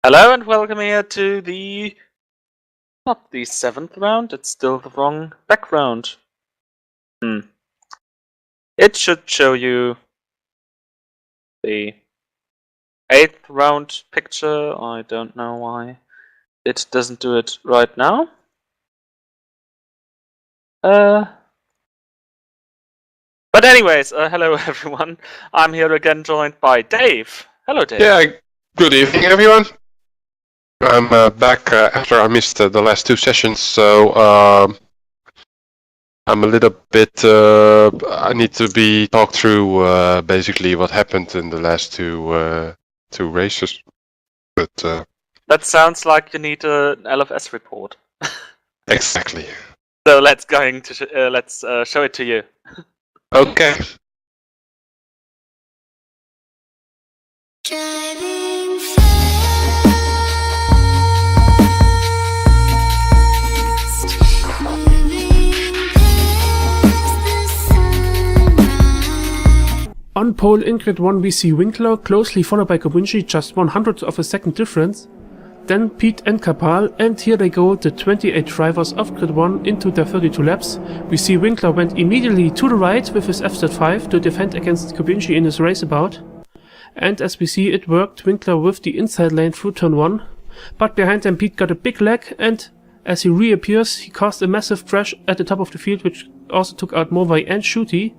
Hello and welcome here to the... not the 7th round, it's still the wrong background. It should show you the 8th round picture. I don't know why it doesn't do it right now. But anyways, hello everyone. I'm here again joined by Dave. Hello Dave. Yeah, good evening everyone. I'm back after I missed the last two sessions, so I'm a little bit... I need to be talked through basically what happened in the last two races. But that sounds like you need an LFS report. Exactly. So let's show it to you. Okay. Driving fast, moving past the sunrise. On pole in grid 1 we see Winkler, closely followed by Kobunchi, just 100th of a second difference. Then Pete and Kapal, and here they go, the 28 drivers of grid 1 into their 32 laps. We see Winkler went immediately to the right with his FZ5 to defend against Kobunchi in his raceabout. And as we see, it worked, Winkler with the inside lane through turn 1. But behind them Pete got a big lag, and as he reappears he caused a massive crash at the top of the field, which also took out Movai and Shooty.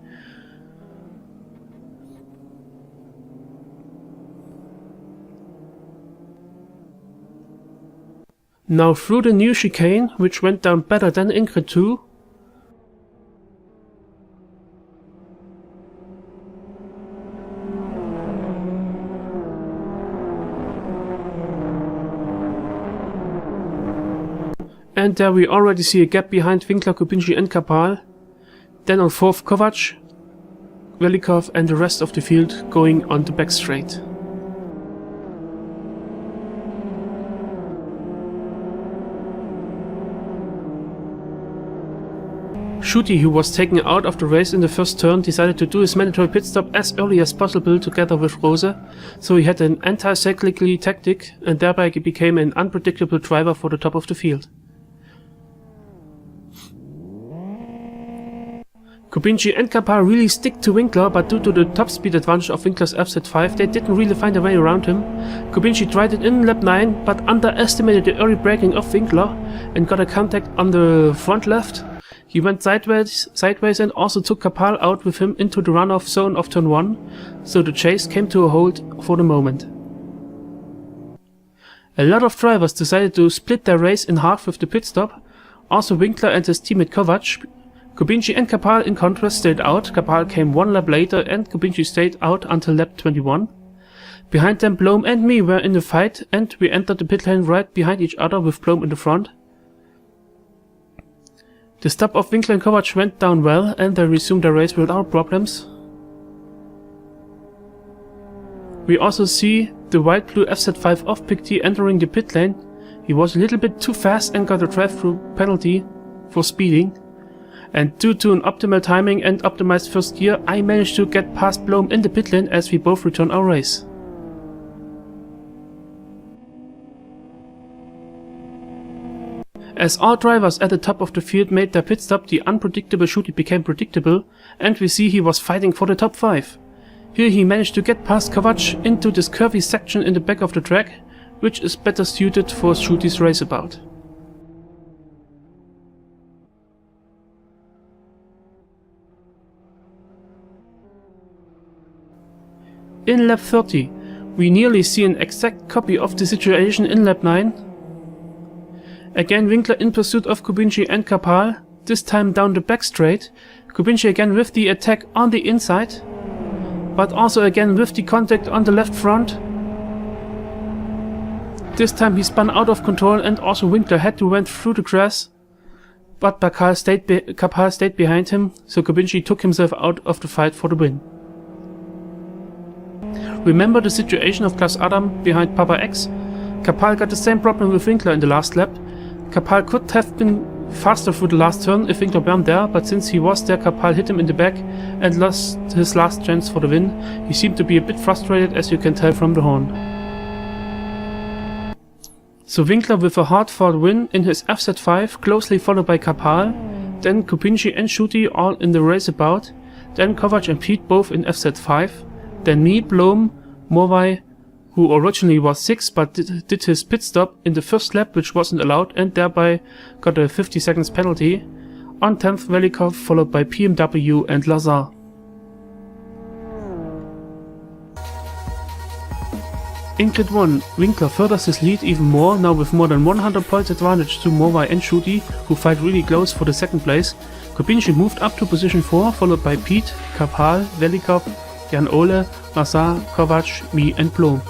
Now through the new chicane, which went down better than in grid 2. And there we already see a gap behind Winkler, Kobunchi and Kapal. Then on 4th Kovac, Velikov and the rest of the field going on the back straight. Shooty, who was taken out of the race in the first turn, decided to do his mandatory pit stop as early as possible together with Rose, so he had an anti-cyclically tactic and thereby became an unpredictable driver for the top of the field. Kobunchi and Kapal really stick to Winkler, but due to the top speed advantage of Winkler's FZ5, they didn't really find a way around him. Kobunchi tried it in lap 9, but underestimated the early braking of Winkler and got a contact on the front left. He went sideways and also took Kapal out with him into the runoff zone of turn 1, so the chase came to a halt for the moment. A lot of drivers decided to split their race in half with the pit stop, also Winkler and his teammate Kovac. Kobunchi and Kapal in contrast stayed out. Kapal came one lap later and Kobunchi stayed out until lap 21. Behind them Blom and me were in the fight, and we entered the pit lane right behind each other with Blom in the front. The stop of Winkler and Kovac went down well, and they resumed their race without problems. We also see the white-blue FZ5 of Pic T entering the pit lane. He was a little bit too fast and got a drive-through penalty for speeding. And due to an optimal timing and optimized first gear, I managed to get past Blom in the pit lane as we both return our race. As all drivers at the top of the field made their pit stop, the unpredictable Shooty became predictable, and we see he was fighting for the top 5. Here he managed to get past Kovac into this curvy section in the back of the track, which is better suited for Shooty's raceabout. In lap 30, we nearly see an exact copy of the situation in lap 9. Again Winkler in pursuit of Kobunchi and Kapal, this time down the back straight. Kobunchi again with the attack on the inside, but also again with the contact on the left front. This time he spun out of control and also Winkler had to went through the grass, but Kapal stayed behind him, so Kobunchi took himself out of the fight for the win. Remember the situation of Klaus Adam behind Papa X? Kapal got the same problem with Winkler in the last lap. Kapal could have been faster through the last turn if Winkler weren't there, but since he was there, Kapal hit him in the back and lost his last chance for the win. He seemed to be a bit frustrated, as you can tell from the horn. So Winkler with a hard-fought win in his FZ5, closely followed by Kapal, then Kupinci and Shuti all in the race about, then Kovac and Pete both in FZ5, then me, Blom, Morvai, who originally was 6th but did his pit stop in the first lap which wasn't allowed and thereby got a 50 seconds penalty, on 10th Velikov followed by PMW and Lazar. In Grid 1, Winkler furthers his lead even more, now with more than 100 points advantage to Morvai and Shuti, who fight really close for the second place. Kupinci moved up to position 4, followed by Pete, Kapal, Velikov, Jan Ole, Lazar, Kovac, me and Blom.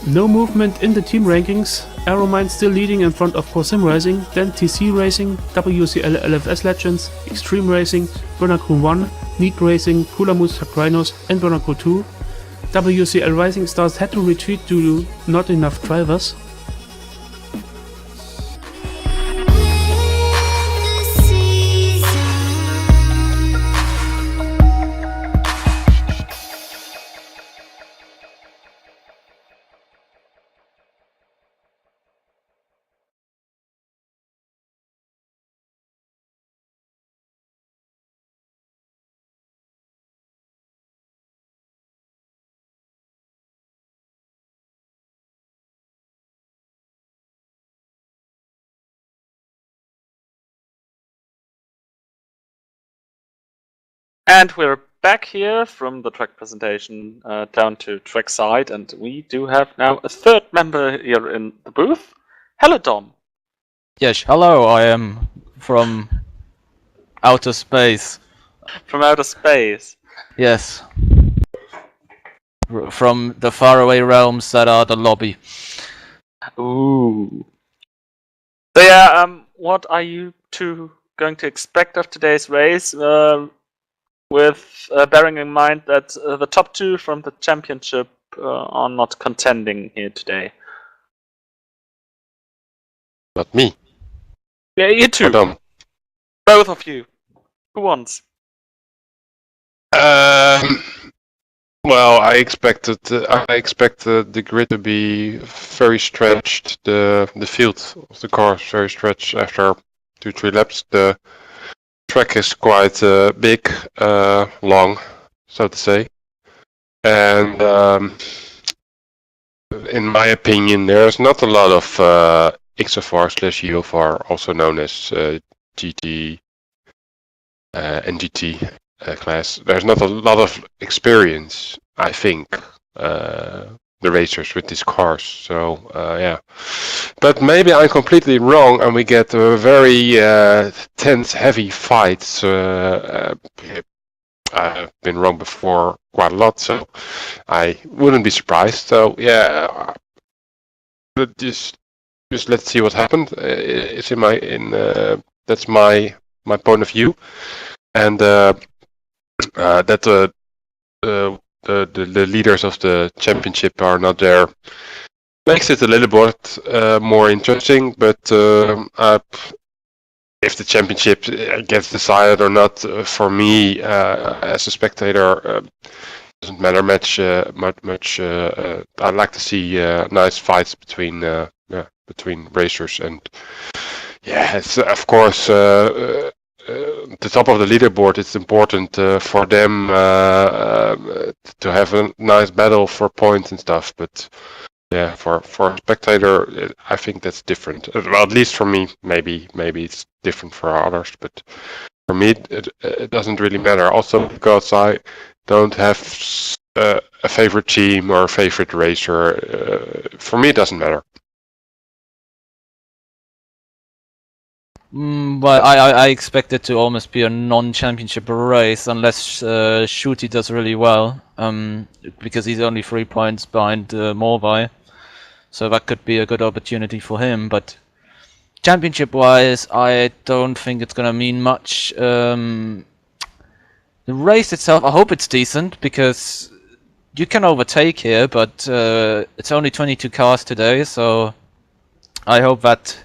No movement in the team rankings, Aeromine still leading in front of ProSim Racing, then TC Racing, WCL LFS Legends, Extreme Racing, Bernacru 1, Neat Racing, Kulamus Rhinos and Bernacru 2. WCL Rising Stars had to retreat due to not enough drivers. And we're back here from the track presentation down to trackside, and we do have now a third member here in the booth. Hello, Dom. Yes, hello, I am from outer space. From outer space. Yes. From the faraway realms that are the lobby. Ooh. So yeah, what are you two going to expect of today's race? With bearing in mind that the top two from the championship are not contending here today. Not me. Yeah, you two. Dom. Both of you. Who wants? Well, I expect the grid to be very stretched. The field of the cars very stretched after 2-3 laps. The track is quite big, long, so to say, and in my opinion, there's not a lot of XFR/UFR, also known as GT and GT class. There's not a lot of experience, I think, the racers with these cars. So yeah, but maybe I'm completely wrong, and we get a very tense, heavy fights. I've been wrong before quite a lot, so I wouldn't be surprised. So yeah, just let's see what happened. It's that's my point of view, and that the leaders of the championship are not there makes it a little bit more interesting. But if the championship gets decided or not, for me as a spectator, doesn't matter much. I'd like to see nice fights between racers, and yeah, it's of course. The top of the leaderboard, it's important for them to have a nice battle for points and stuff. But yeah, for a spectator, I think that's different. Well, at least for me, maybe it's different for others. But for me, it doesn't really matter. Also because I don't have a favorite team or a favorite racer. For me, it doesn't matter. Well, I expect it to almost be a non-championship race unless Shuti does really well, because he's only 3 points behind Morvai, so that could be a good opportunity for him. But championship-wise, I don't think it's gonna mean much. The race itself, I hope it's decent, because you can overtake here, but it's only 22 cars today, so I hope that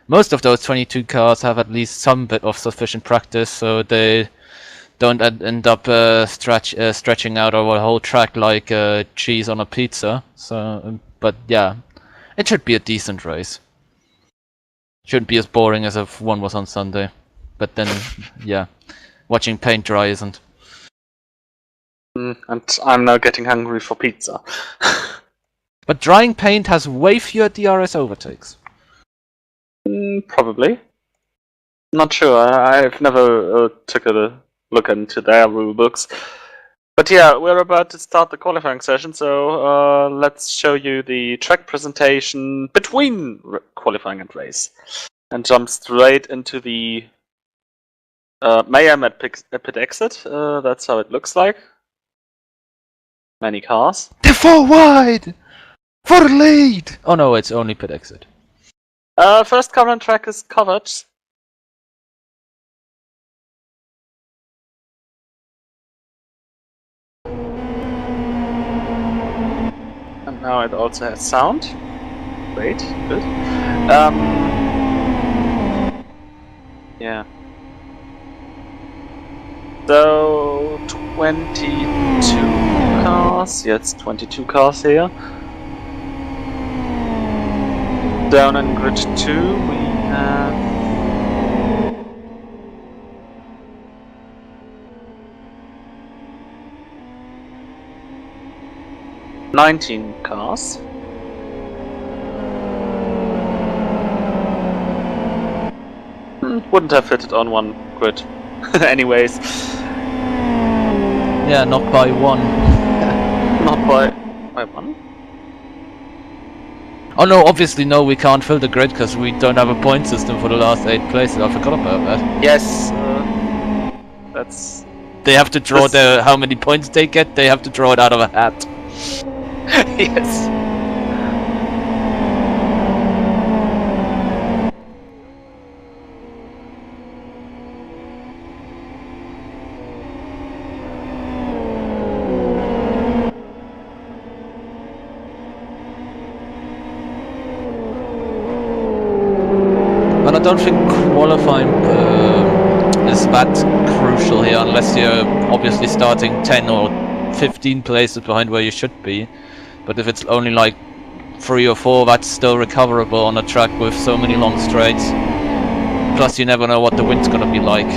most of those 22 cars have at least some bit of sufficient practice, so they don't end up stretching out over the whole track like cheese on a pizza. So But yeah, it should be a decent race. Shouldn't be as boring as if one was on Sunday. But then, yeah, watching paint dry isn't. And I'm now getting hungry for pizza. But drying paint has way fewer DRS overtakes. Probably. Not sure. I've never took a look into their rule books. But yeah, we're about to start the qualifying session, so let's show you the track presentation between qualifying and race. And jump straight into the mayhem at pit exit. That's how it looks like. Many cars. They're 4 wide! For the lead! Oh no, it's only pit exit. First car on track is covered. And now it also has sound. Great, good. Yeah. So 22 cars. Yes, 22 cars here. Down in grid 2 we have 19 cars. Wouldn't have fitted on one grid. Anyways. Yeah, not by one. Not by one? Oh no, obviously no, we can't fill the grid because we don't have a point system for the last 8 places. I forgot about that. Yes. That's... They have to draw how many points they get, they have to draw it out of a hat. yes. But I don't think qualifying is that crucial here, unless you're obviously starting 10 or 15 places behind where you should be. But if it's only like 3 or 4, that's still recoverable on a track with so many long straights. Plus you never know what the wind's gonna be like.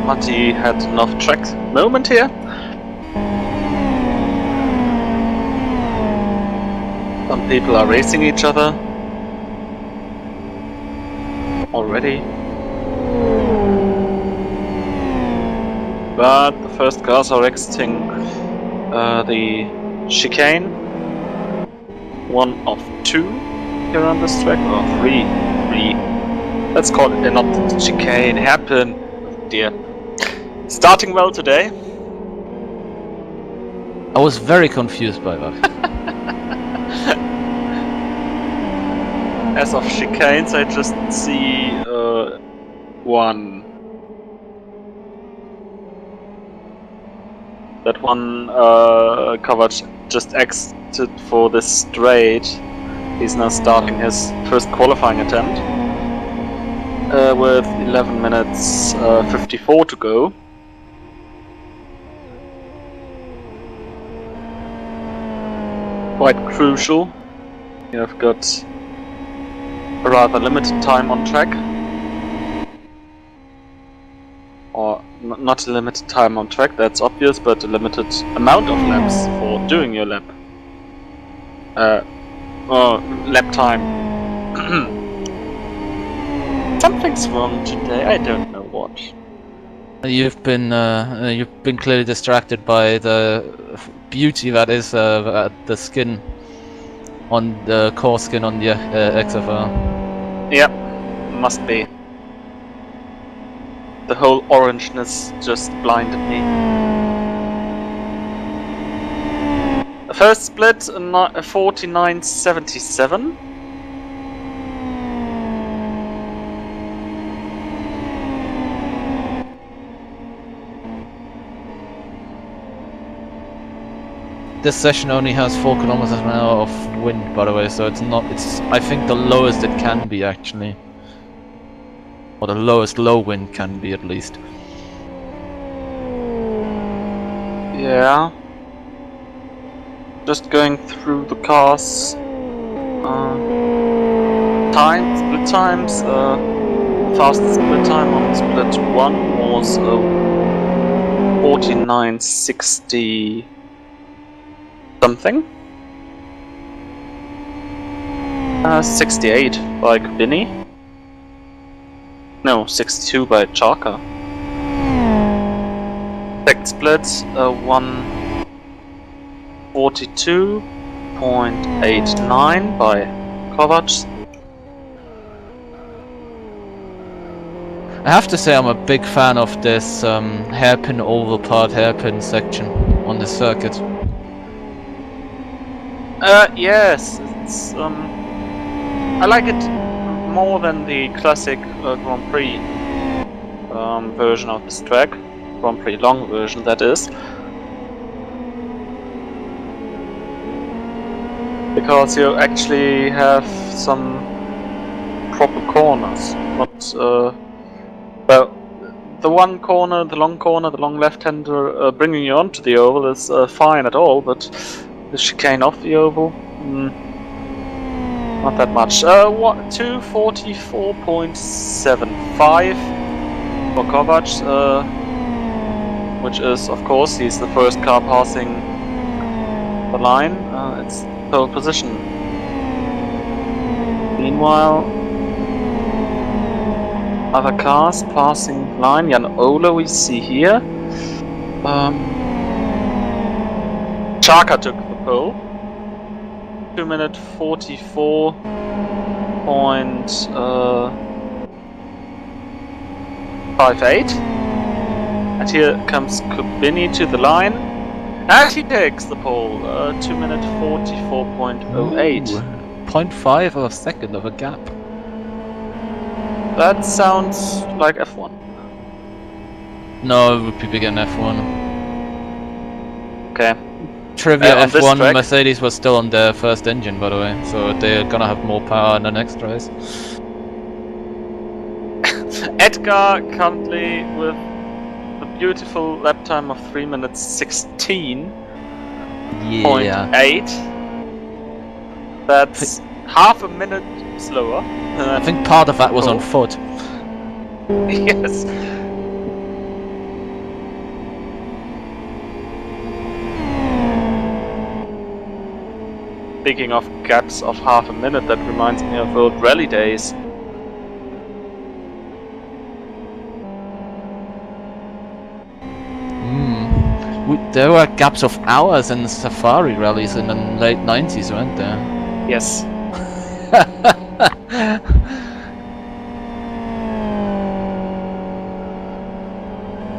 Matti had an off-track moment here. Some people are racing each other already. But the first cars are exiting the chicane. 1 of 2 here on this track, or 3. Let's call it not chicane, hairpin. Oh dear. Starting well today. I was very confused by that. As of chicanes, I just see one. That one covered just exited for this straight. He's now starting his first qualifying attempt with 11 minutes 54 to go. Quite crucial. You've got a rather limited time on track. Or not a limited time on track, that's obvious, but a limited amount of laps for doing your lap. Lap time. Something's wrong today, I don't know what. You've been clearly distracted by the beauty that is the skin on the core skin on the XFR. Yep, must be. The whole orangeness just blinded me. The first split, 49.77. This session only has 4 kilometers an hour of wind, by the way, so it's I think the lowest it can be actually. Or the lowest low wind can be at least. Yeah. just going through the cars. Split times. Fastest split time on split 1 was 49.60 something. 68 by Kubini. No, 62 by Chaka. Second split 142.89 by Kovac. I have to say I'm a big fan of this hairpin oval part hairpin section on the circuit. Yes, it's I like it more than the classic Grand Prix version of this track. Grand Prix long version, that is. Because you actually have some proper corners. Not, well, the one corner, the long left-hander bringing you onto the oval is fine at all, but the chicane off the oval, not that much. 244.75 for Kovac, which is, of course, he's the first car passing the line. It's pole position. Meanwhile, other cars passing line. Jan Ola we see here. Chaka took the pole. 2 minute 44.58. And here comes Kubini to the line. And he takes the pole. 2 minute 44.08. 0.5 of a second of a gap. That sounds like F1. No, it would be bigger than F1. Okay. Trivia, on this F1 track- Mercedes was still on their first engine, by the way, so they're gonna have more power in the next race. Edgar currently with the beautiful lap time of 3 minutes 16.8. Yeah. That's half a minute slower. I think part of that was on foot. Yes. Speaking of gaps of half a minute, that reminds me of old rally days. There were gaps of hours in safari rallies in the late 90s, weren't there? Yes.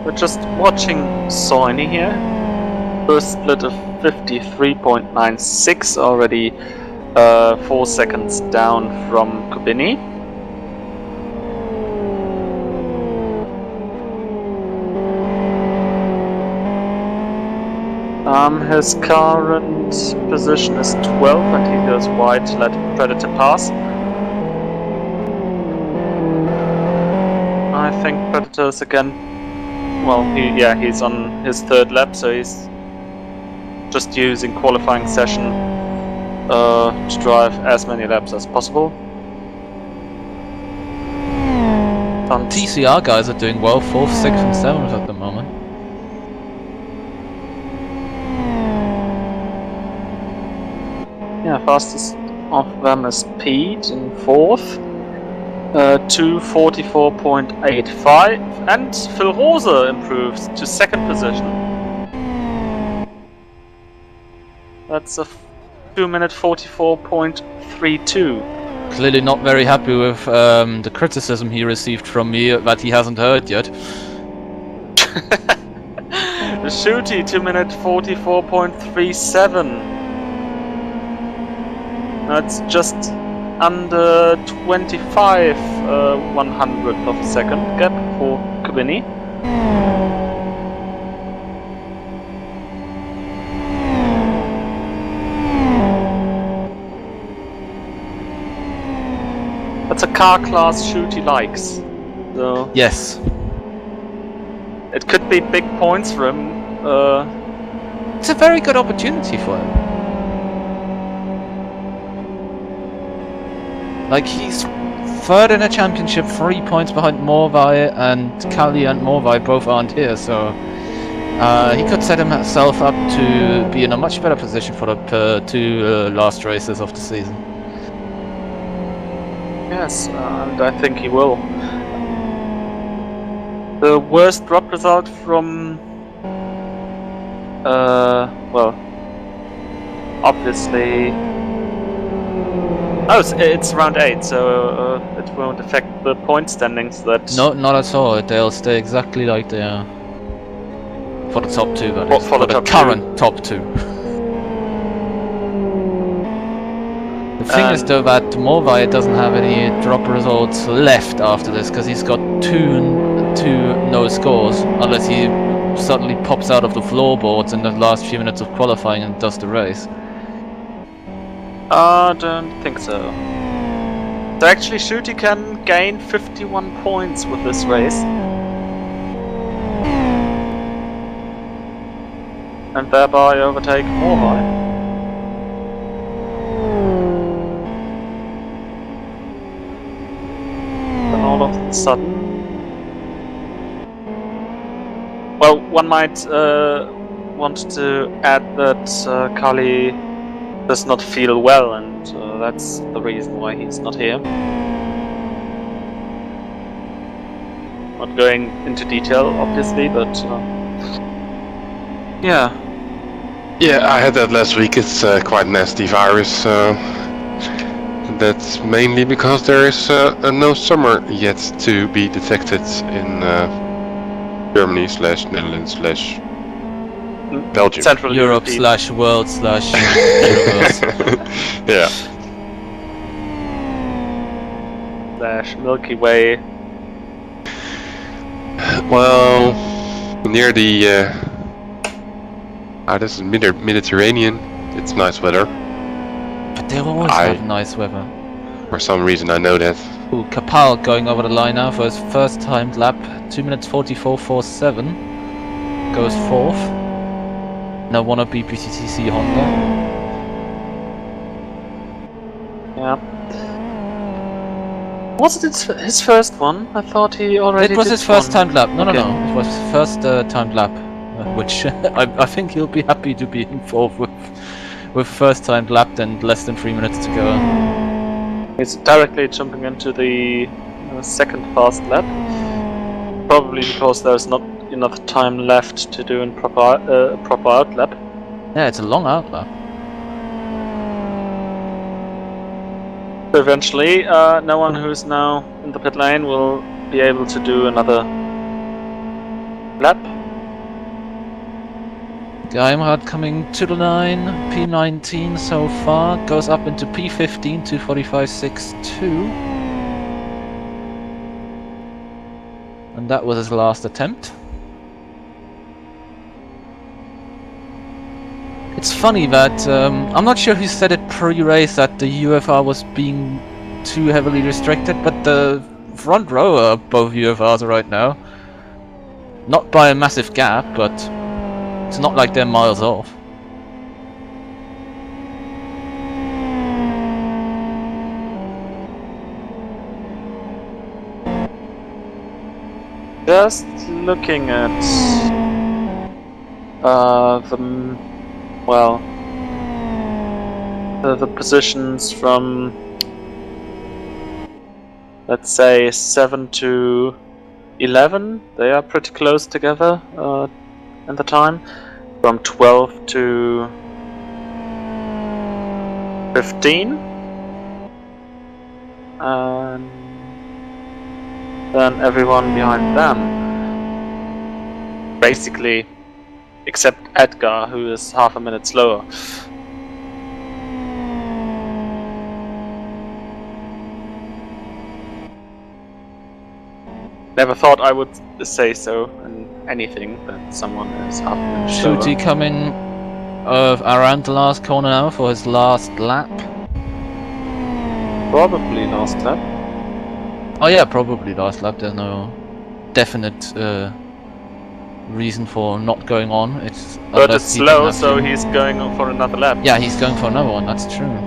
We're just watching Soini here. First split of 53.96, already 4 seconds down from Kubini. His current position is 12 and he goes wide to let Predator pass. I think Predator's again, well, he's on his third lap, so he's just using qualifying session to drive as many laps as possible. TCR guys are doing well, 4th, 6th and 7th at the moment. Yeah, fastest of them is Pete in 4th. 244.85, and Phil Rose improves to 2nd position. That's a 2 minute 44.32. Clearly not very happy with the criticism he received from me that he hasn't heard yet. The Shooty 2 minute 44.37. That's just under 25 100th of a second gap for Kubini. That's a car class Shooty likes. So Yes. it could be big points for him. It's a very good opportunity for him. Like, he's third in the championship, 3 points behind Morvai, and Kali and Morvai both aren't here, so he could set himself up to be in a much better position for the two last races of the season. Yes, and I think he will. The worst drop result from, well, obviously. Oh, it's round 8, so it won't affect the point standings. That No, not at all. They'll stay exactly like they are. For the top two, that is. For the top current top two. The thing is, though, that Morvai doesn't have any drop results left after this, because he's got two no scores, unless he suddenly pops out of the floorboards in the last few minutes of qualifying and does the race. I don't think so. So actually, Shooty can gain 51 points with this race. And thereby overtake Morvai. Then all of a sudden... Well, one might want to add that Kali does not feel well, and that's the reason why he's not here. Not going into detail, obviously, but yeah. Yeah, I had that last week. It's quite nasty virus. That's mainly because there is no summer yet to be detected in Germany / Netherlands / Belgium. Central Europe / world / universe. Yeah. / Milky Way. Well, near the this is Mediterranean. It's nice weather. But they always have nice weather. For some reason, I know that. Ooh, Kapal going over the line now for his first timed lap. 2 minutes 44.47. Goes 4th. Now wannabe BCCC Honda. Yeah. Was it his first one? I thought he already It was did his first one. timed lap. No, Okay. no. It was his first timed lap. Which I think he'll be happy to be involved with first timed lap and less than 3 minutes to go. He's directly jumping into the second fast lap. Probably because there's not enough time left to do a proper outlap. Yeah, it's a long outlap. So eventually, no one who's now in the pit lane will be able to do another lap. Geimrad coming to the line, P19 so far, goes up into P15, 2:45.62. And that was his last attempt. It's funny that, I'm not sure who said it pre-race that the UFR was being too heavily restricted, but the front row are both UFRs right now. Not by a massive gap, but it's not like they're miles off. Just looking at the positions from, let's say, 7 to 11, they are pretty close together in the time. From 12 to 15, and then everyone behind them, basically, except Edgar, who is half a minute slower. Never thought I would say so in anything, that someone is half a minute slower. Shooty coming around the last corner now for his last lap. Probably last lap. Oh yeah, probably last lap. There's no definite reason for not going on. It's But it's he slow, doesn't so have to. he's going on for another lap. Yeah, he's going for another one. That's true.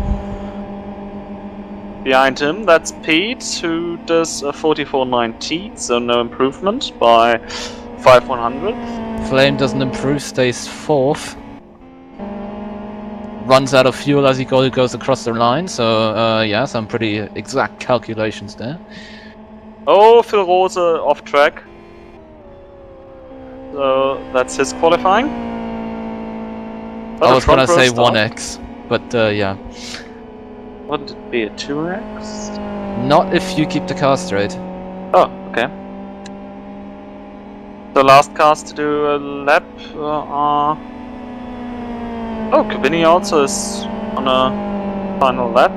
Behind him, that's Pete, who does a 44.90, so no improvement by 5/100. Flame doesn't improve, stays 4th. Runs out of fuel as he goes across the line, so yeah, some pretty exact calculations there. Oh, Phil Rose off track. So that's his qualifying. But I a was front gonna row say start. 1x, but yeah. Wouldn't it be a 2x? Not if you keep the car straight. Oh, okay. The last cars to do a lap are... Oh, Cavini also is on a final lap.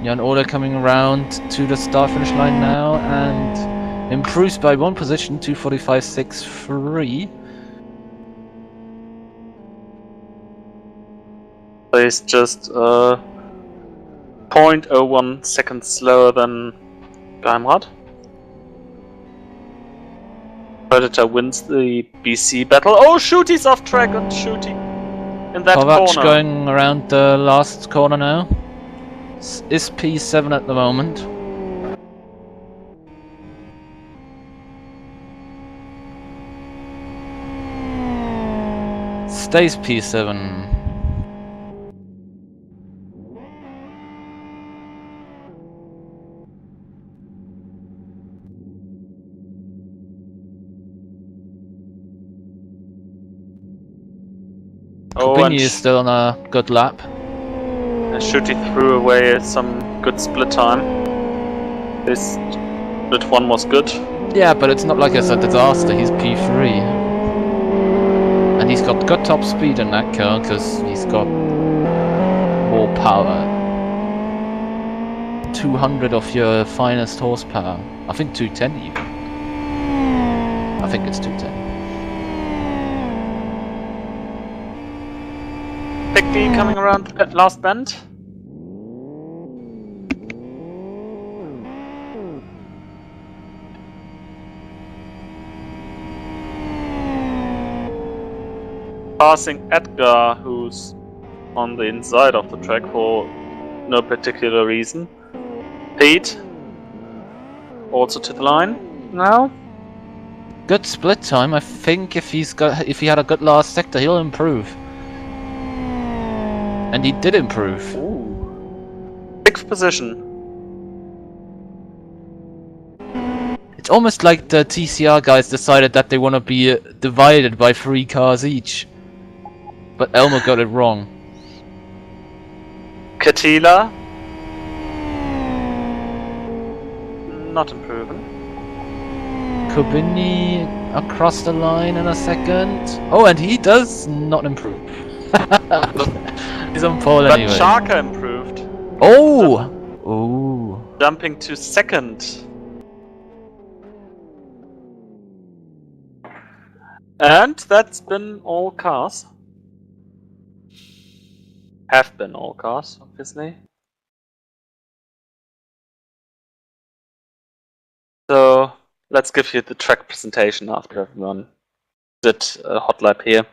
Jan Ole coming around to the start-finish line now and improves by 1 position to 45.63. He's just 0.01 seconds slower than Geheimrat. Predator wins the BC battle. Oh, Shooty's off track on Shooty in that Kovac corner. going around the last corner now. Is P7 at the moment. Stays P7. Oh, Copini is still on a good lap. Shooty threw away some good split time. This split one was good. Yeah, but it's not like it's a disaster. He's P3. And he's got good top speed in that car because he's got more power. 200 of your finest horsepower. I think 210 even. I think it's 210. Pickby coming around the last bend. Passing Edgar, who's on the inside of the track for no particular reason. Pete, also to the line now. Good split time. I think if he had a good last sector, he'll improve. And he did improve. Ooh. 6th position. It's almost like the TCR guys decided that they want to be divided by 3 cars each. But Elmo got it wrong. Katila. Not improving. Kubini across the line in a second. Oh, and he does not improve. He's on pole But anyway. Sharka improved. Oh! Oh. Jumping to 2nd. And that's been all cars. Have been all cars, obviously. So let's give you the track presentation after everyone did a hot lap here.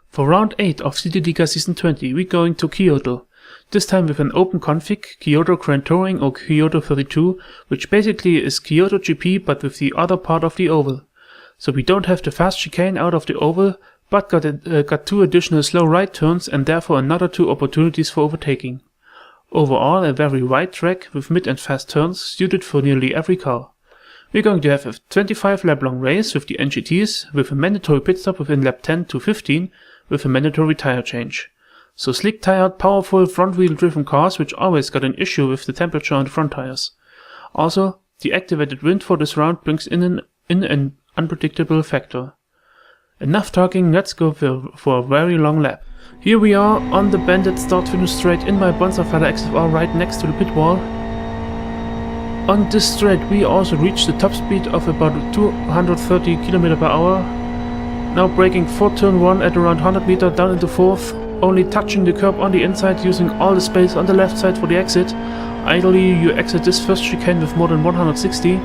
For round 8 of CityLiga Season 20, we're going to Kyoto. This time with an open config, Kyoto Grand Touring or Kyoto 32, which basically is Kyoto GP but with the other part of the oval. So we don't have the fast chicane out of the oval, but got 2 additional slow right turns and therefore another 2 opportunities for overtaking. Overall a very wide track with mid and fast turns suited for nearly every car. We're going to have a 25 lap long race with the NGTs with a mandatory pit stop within lap 10 to 15 with a mandatory tire change. So slick tired, powerful front wheel driven cars which always got an issue with the temperature on the front tires. Also, the activated wind for this round brings in an unpredictable factor. Enough talking, let's go for a very long lap. Here we are on the banded start-finish straight in my Bonzafala XFR right next to the pit wall. On this straight we also reached the top speed of about 230 km per hour. Now braking for turn 1 at around 100 meter down into 4th, only touching the curb on the inside using all the space on the left side for the exit. Ideally you exit this first chicane with more than 160.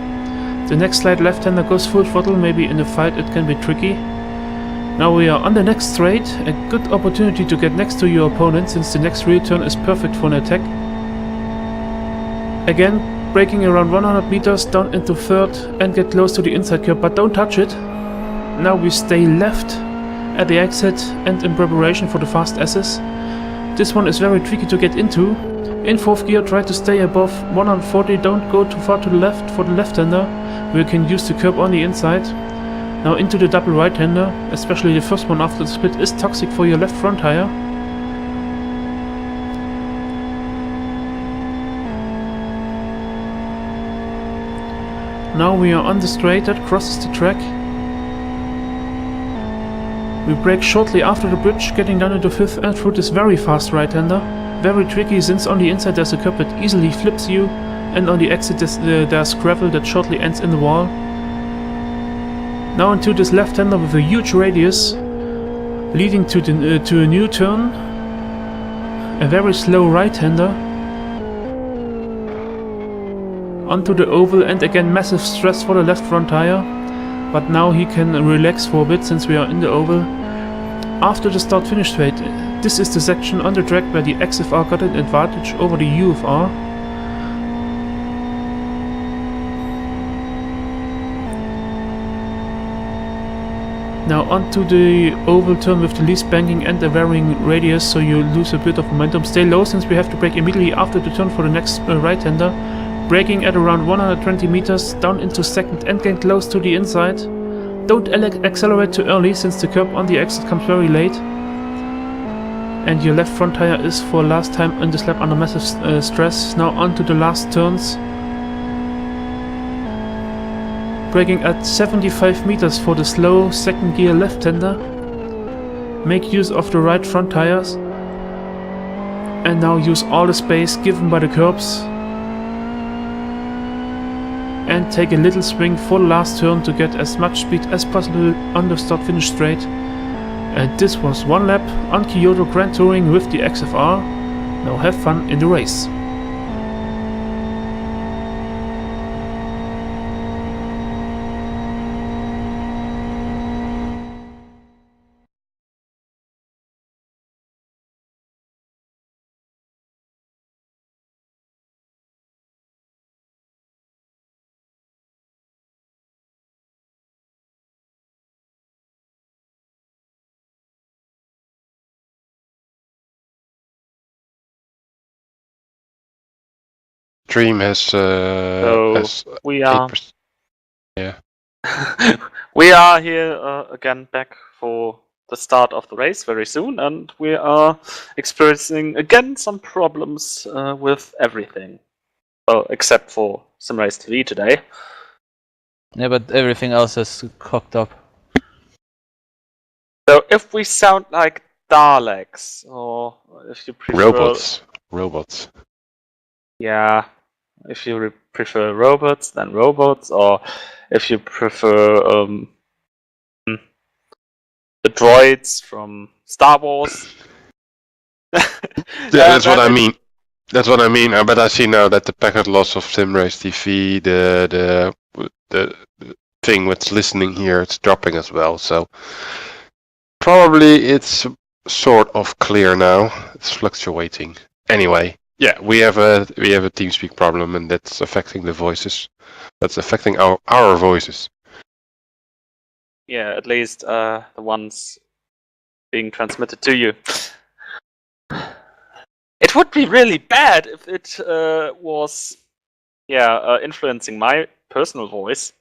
The next slight left-hander goes full throttle, maybe in a fight it can be tricky. Now we are on the next straight, a good opportunity to get next to your opponent since the next rear turn is perfect for an attack. Again, braking around 100 meters down into third and get close to the inside curb, but don't touch it. Now we stay left at the exit and in preparation for the fast S's. This one is very tricky to get into. In fourth gear, try to stay above 140, don't go too far to the left for the left-hander, where you can use the curb on the inside. Now into the double right-hander, especially the first one after the split is toxic for your left front tire. Now we are on the straight that crosses the track. We brake shortly after the bridge, getting down into fifth and through this very fast right-hander. Very tricky since on the inside there's a curb that easily flips you, and on the exit there's gravel that shortly ends in the wall. Now into this left-hander with a huge radius, leading to a new turn. A very slow right-hander. Onto the oval, and again massive stress for the left front tire. But now he can relax for a bit since we are in the oval. After the start-finish straight, this is the section on the track where the XFR got an advantage over the UFR. Now onto the oval turn with the least banking and the varying radius, so you lose a bit of momentum. Stay low since we have to brake immediately after the turn for the next right-hander. Braking at around 120 meters down into second and getting close to the inside. Don't accelerate too early since the curb on the exit comes very late. And your left front tire is for last time on this lap under massive stress. Now onto the last turns. Braking at 75 meters for the slow second gear left-hander. Make use of the right front tires. And now use all the space given by the curbs. And take a little swing for the last turn to get as much speed as possible on the start-finish straight. And this was one lap on Kyoto Grand Touring with the XFR. Now have fun in the race. Stream has we are 8%. Yeah. we are here again back for the start of the race very soon, and we are experiencing again some problems with everything. Well, except for SimRace TV today. Yeah, but everything else is cocked up. So if we sound like Daleks, or if you prefer Robots. Yeah, if you prefer robots, then robots, or if you prefer the droids from Star Wars. That's what I mean. That's what I mean. But I see now that the packet loss of SimRace TV, the thing with listening here, it's dropping as well. So probably it's sort of clear now. It's fluctuating. Anyway. Yeah, we have a TeamSpeak problem, and that's affecting the voices. That's affecting our voices. Yeah, at least the ones being transmitted to you. It would be really bad if it was, influencing my personal voice.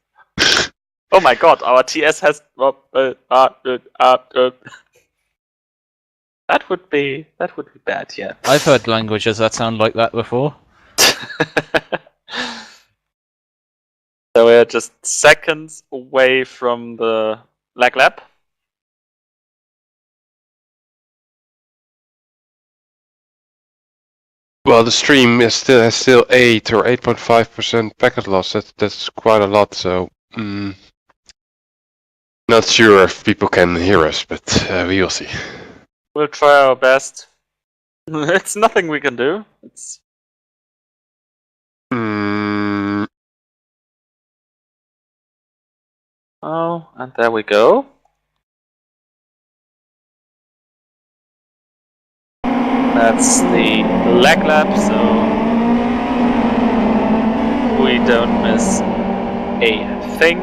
Oh my god, our TS has. That would be bad, yeah. I've heard languages that sound like that before. So we're just seconds away from the lag lap. Well, the stream has still 8 or 8.5% packet loss. That's quite a lot. So not sure if people can hear us, but we will see. We'll try our best. It's nothing we can do. It's Oh, and there we go. That's the leg lap, so we don't miss a thing.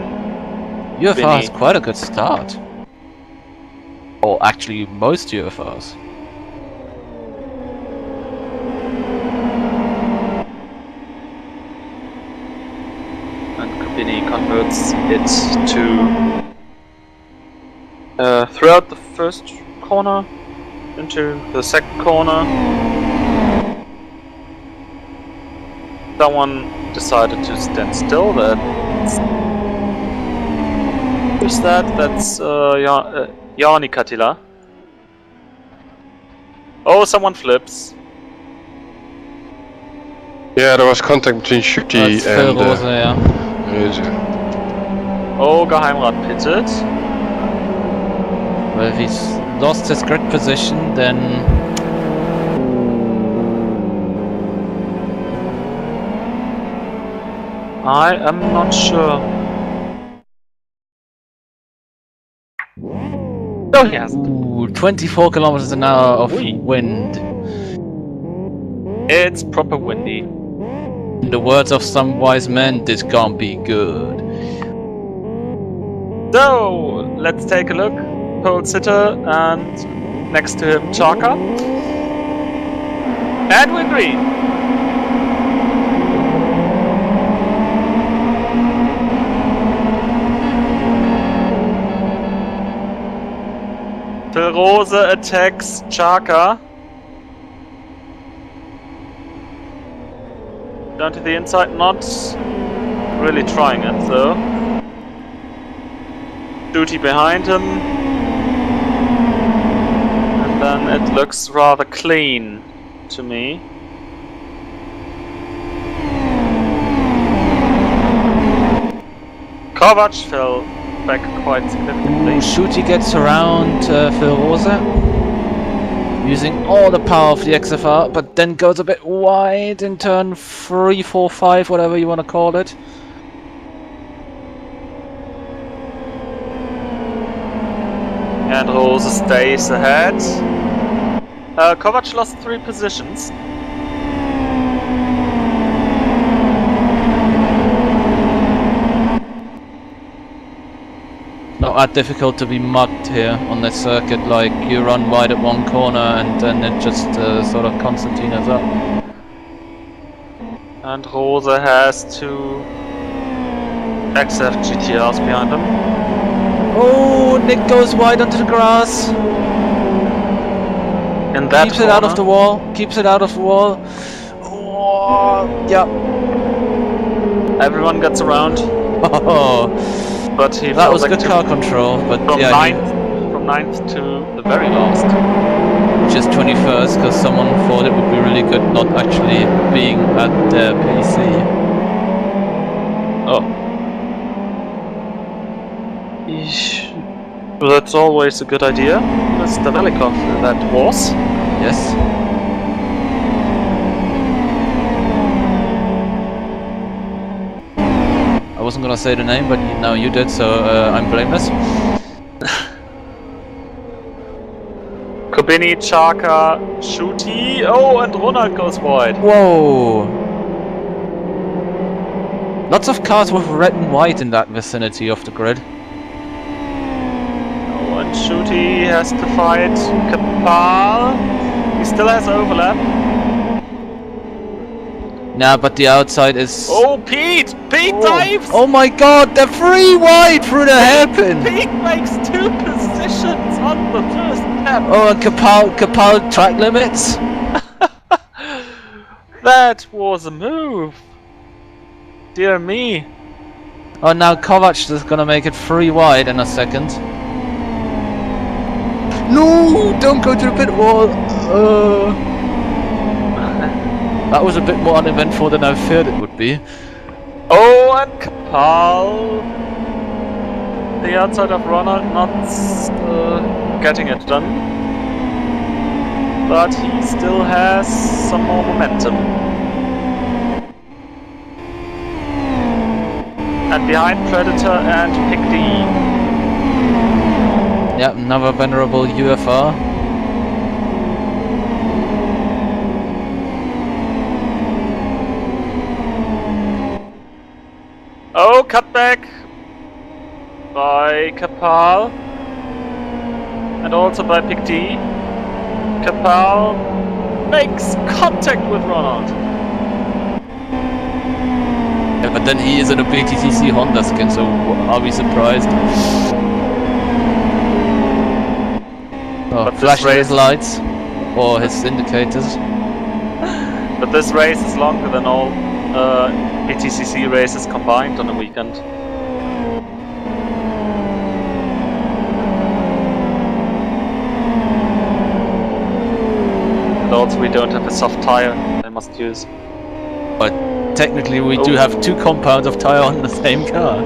UFR has quite a good start. Or actually, most UFRs. And Kubini converts it to throughout the first corner into the second corner. Someone decided to stand still. Who's that? That's Jani Katila. Oh, someone flips. Yeah, there was contact between Shuti That's Phil and Rose, yeah. Rose. Oh, Geheimrat pitted. Well, if he's lost his grid position, then I am not sure. Oh, he has. ooh, 24 kilometers an hour of wind. It's proper windy. In the words of some wise men, this can't be good. So, let's take a look. Pole sitter and next to him Chaka. And we're green. Phil Rose attacks Chaka. Down to the inside, not really trying it though. Duty behind him. And then it looks rather clean to me. Kovac fell back quite significantly. Shuti gets around Phil Rose, using all the power of the XFR, but then goes a bit wide in turn 3, 4, 5, whatever you want to call it. And Rose stays ahead. Kovac lost 3 positions. Not that difficult to be mugged here on this circuit, like you run wide at one corner and then it just sort of concertinas up. And Rose has 2 XF GTRs behind him. Oh, Nick goes wide onto the grass. In that Keeps it out of the wall. Keeps it out of the wall. Oh, yeah. Everyone gets around, Oh, but he that fell was back good to car control. But from yeah, from 9th to the very last. just 21st because someone thought it would be really good not actually being at the PC. Oh. Eesh. Well, that's always a good idea. Mr. Velikov, that was. Yes. I wasn't gonna say the name, but now you did, so I'm blameless. Kubini, Chaka, Shuti. Oh, and Ronald goes wide. Whoa! Lots of cars with red and white in that vicinity of the grid. Oh, and Shuti has to fight Kapal. He still has overlap. Nah, but the outside is... Oh, Pete! Pete dives! Oh my god, they're 3 wide through the hairpin! Pete makes 2 positions on the first lap. Oh, and Kapal track limits? That was a move. Dear me. Oh, now Kovac is gonna make it 3 wide in a second. No! Don't go to the pit wall! That was a bit more uneventful than I feared it would be. Oh, and Kapal. The outside of Ronald not getting it done. But he still has some more momentum. And And behind Predator and Pick D. Yeah, another venerable UFR. Oh, cutback by Kapal. And also by Pick D. Kapal makes contact with Ronald. Yeah, but then he is in a BTCC Honda skin, so are we surprised? Oh, But this flashing race- his lights or his indicators. But this race is longer than all BTCC races combined on a weekend. And also we don't have a soft tire I must use. But technically we do have two compounds of tire on the same car.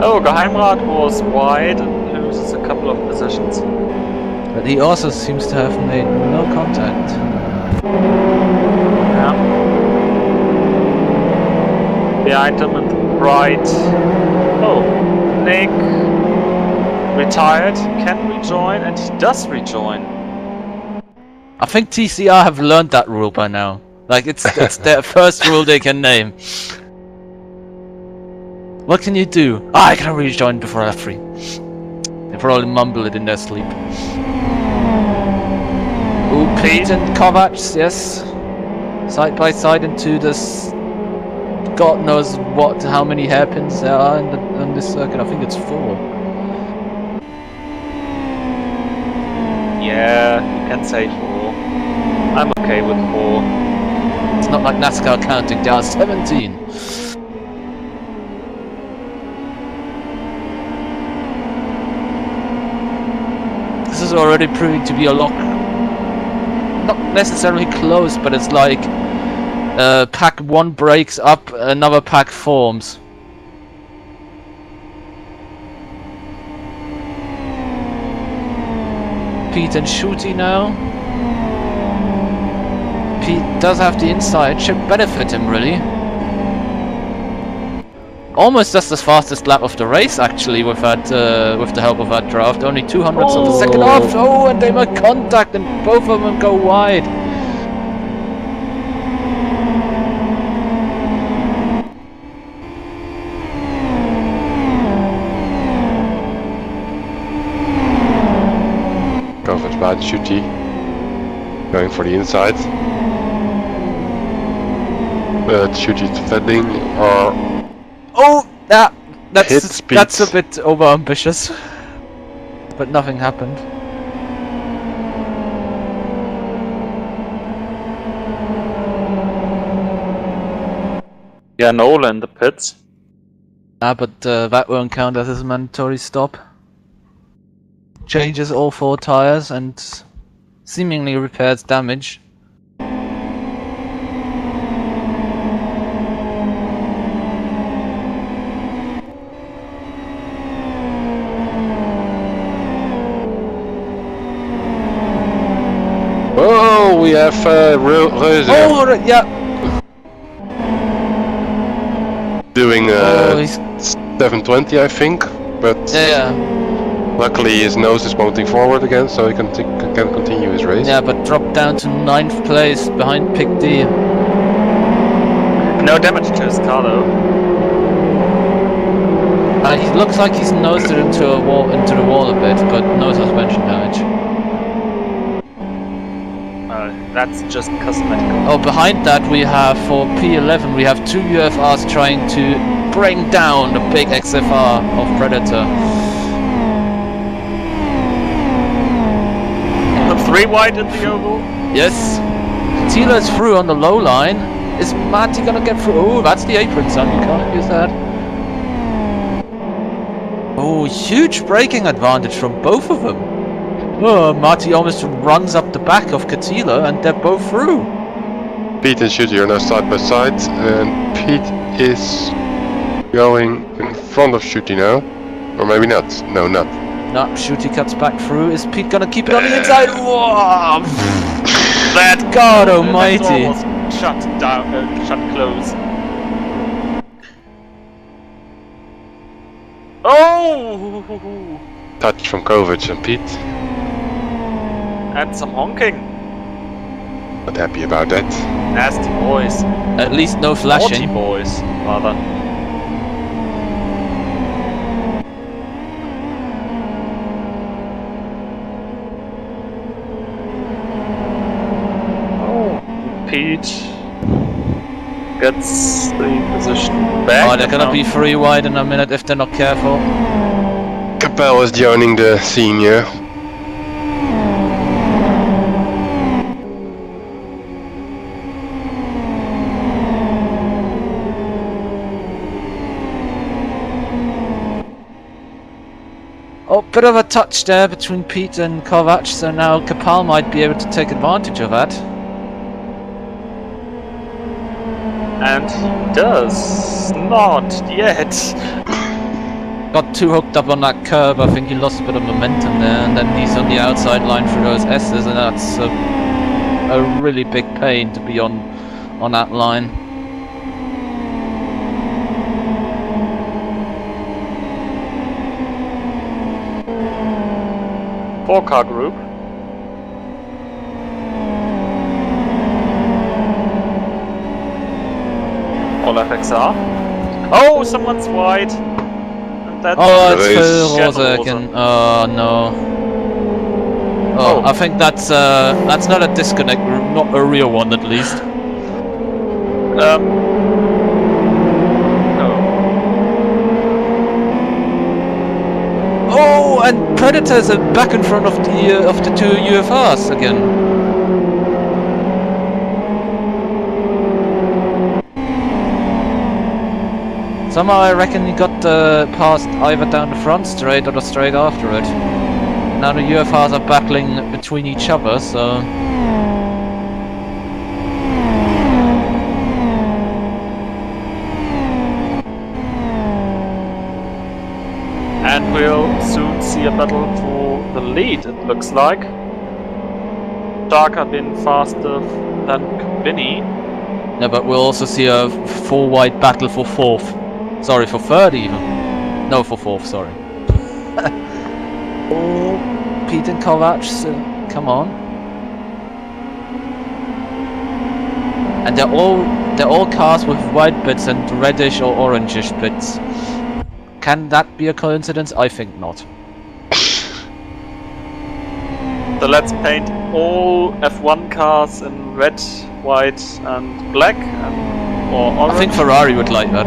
Oh, Geheimrat was wide and loses a couple of positions. But he also seems to have made no contact. Yeah. Behind him and right. Oh, Nick retired, can rejoin, and he does rejoin. I think TCR have learned that rule by now. Like it's their first rule they can name. What can you do? I can rejoin before F3. They probably mumble it in their sleep. Ooh, Pete and Kovacs, yes. Side by side into this. God knows what, how many hairpins there are in this circuit. I think it's 4. Yeah, you can say 4. I'm okay with 4. It's not like NASCAR counting. There are 17. This is already proving to be a lock. Not necessarily close, but it's like pack 1 breaks up, another pack forms. Pete and Shooty now. Pete does have the inside, should benefit him really. Almost just the fastest lap of the race actually with that with the help of that draft. Only 200ths of a second off. Oh, and they make contact and both of them go wide. Covered by Shooty. Going for the inside. But Shooty defending or Oh, hit speed. that's a bit over ambitious. But nothing happened. Yeah, Nola in the pits. But that won't count as his mandatory stop. Changes all 4 tires and seemingly repairs damage. oh, we have Reuser Oh, yeah. doing He's 720, I think, but yeah. luckily his nose is mounting forward again, so he can continue his race. Yeah, but dropped down to 9th place behind Pick D. No damage to his car though. He looks like he's nosed it into the wall a bit, but no suspension damage. That's just cosmetic. Oh, behind that we have, for P11, we have 2 UFRs trying to bring down the big XFR of Predator. 3 wide in the oval. Yes. Tila is through on the low line. Is Marty gonna get through? Oh, that's the apron, son. You can't use that. Oh, huge braking advantage from both of them. Oh, Marty almost runs up the back of Katila and they're both through. Pete and Shooty are now side by side, and Pete is going in front of Shooty now. Or maybe not. No, not. No, Shooty cuts back through. Is Pete gonna keep it on the inside? Whoa! That God that almighty. door was shut down, shut close. Oh! Touch from Kovac and Pete. And some honking. Not happy about that. Nasty boys. At least no Naughty flashing. boys, rather. Oh, Pete gets the position back. Oh, they're gonna be 3 wide in a minute if they're not careful. Capel is joining the scene here. Oh, bit of a touch there between Pete and Kovac, so now Kapal might be able to take advantage of that. And he does not yet. Got too hooked up on that curb, I think he lost a bit of momentum there, and then he's on the outside line through those S's, and that's a really big pain to be on that line. Four-car group. All FXR. Oh, someone's wide. And that's Oh, it's Race. Phil Rosa again. Oh no. Oh, I think that's not a disconnect, not a real one at least. no. Oh, and Predators are back in front of the two UFRs again. Somehow I reckon he got past either down the front straight or the straight after it. Now the UFRs are battling between each other, so... And we'll soon see a battle for the lead, it looks like. Darker been faster than Vinny. Yeah, but we'll also see a 4-wide battle for 4th. Sorry, for 3rd even. No, for 4th, sorry. Oh, Pete and Kovac, come on. And they're all cars with white bits and reddish or orangish bits. Can that be a coincidence? I think not. So let's paint all F1 cars in red, white and black or orange. I think Ferrari would like that.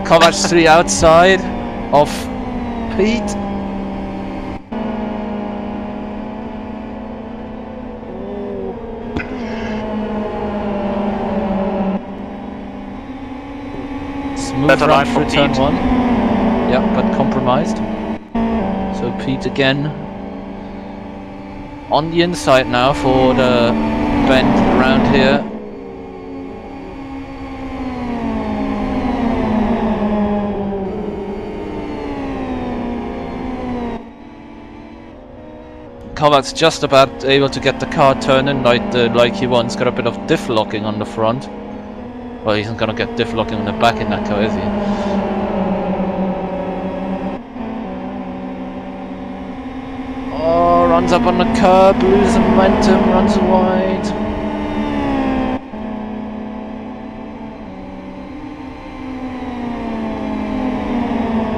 Kovac to the outside of Pete. Smooth Better run line for through turn Pete. 1. Yeah, but compromised. So Pete again on the inside now for the bend around here. Kovac's just about able to get the car turning like he wants. Got a bit of diff locking on the front. Well, he's not gonna get diff locking on the back in that car, is he? Oh, runs up on the curb, loses momentum, runs wide.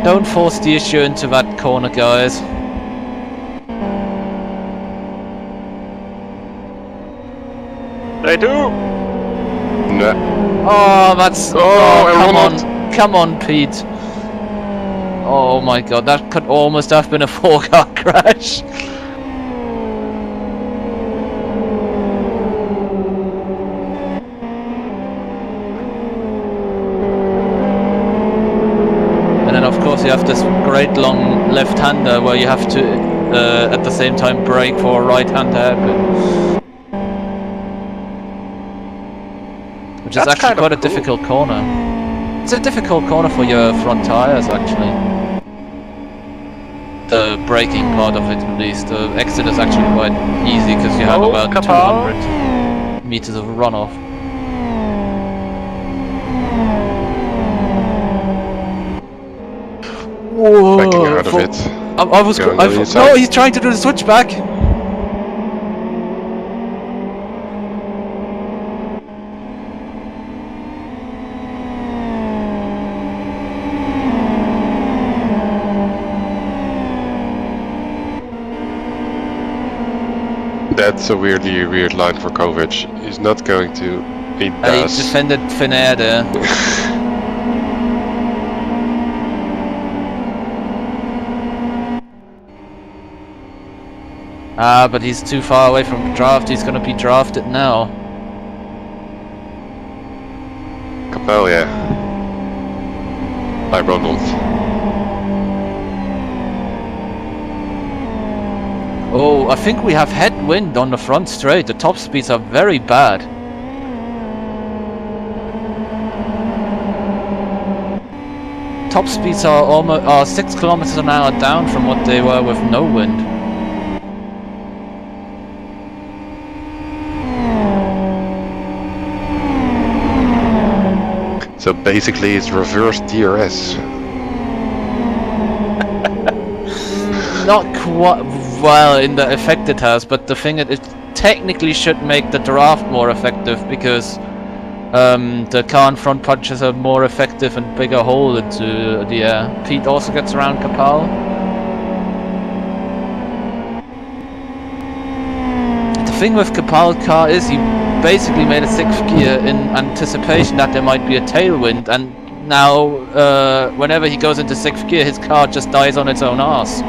Don't force the issue into that corner, guys. They do! No. Oh, that's... Oh, come and on. Come on, Pete. Oh my god, that could almost have been a 4-car crash. And then of course you have this great long left-hander where you have to at the same time brake for a right-hand hairpin. Which is That's actually kind of quite a cool. difficult corner. It's a difficult corner for your front tires actually. The braking part of it at least. The exit is actually quite easy because you have Oh, about Kapal. 200 meters of runoff. Whoa! Backing out of it. I was. Going on the No, inside. he's trying to do the switchback. That's a weirdly weird line for Kovic. He's not going to. He He does. defended Finnair there. But he's too far away from the draft. He's gonna be drafted now. Capel, yeah. By Ronald. Oh, I think we have headwind on the front straight. The top speeds are very bad. Top speeds are almost 6 kilometers an hour down from what they were with no wind. So basically it's reverse DRS. Not quite well in the effect it has, but the thing it technically should make the draft more effective because the car in front punches a more effective and bigger hole into the air. Pete also gets around Kapal. The thing with Kapal's car is he basically made a 6th gear in anticipation that there might be a tailwind, and now whenever he goes into 6th gear his car just dies on its own arse.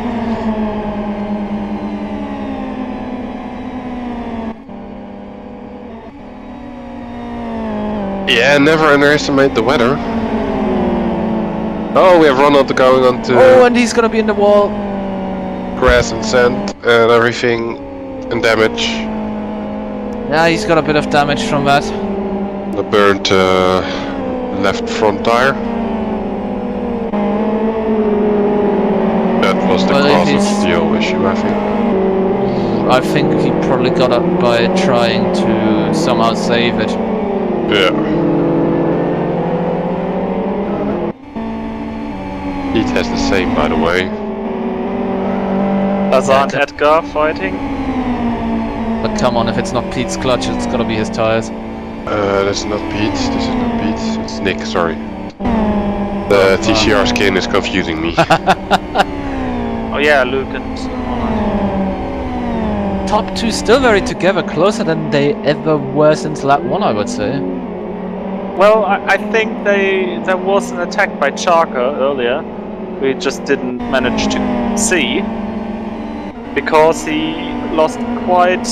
Yeah, never underestimate the weather. Oh, we have Ronald going on to Oh, and he's gonna be in the wall. grass and sand and everything and damage. Yeah, he's got a bit of damage from that. The burnt left front tire. That was the Well, if cause of he's- the whole issue, I think. I think he probably got up by trying to somehow save it. Yeah. Heat has the same, by the way. Azar and Edgar fighting. But come on, if it's not Pete's clutch, it's gotta be his tires. That's not Pete. This is not Pete. It's Nick. Sorry. The TCR skin is confusing me. Oh yeah, Luke and Top two still very together, closer than they ever were since lap 1, I would say. well, I think there was an attack by Charker earlier. We just didn't manage to see because he lost quite.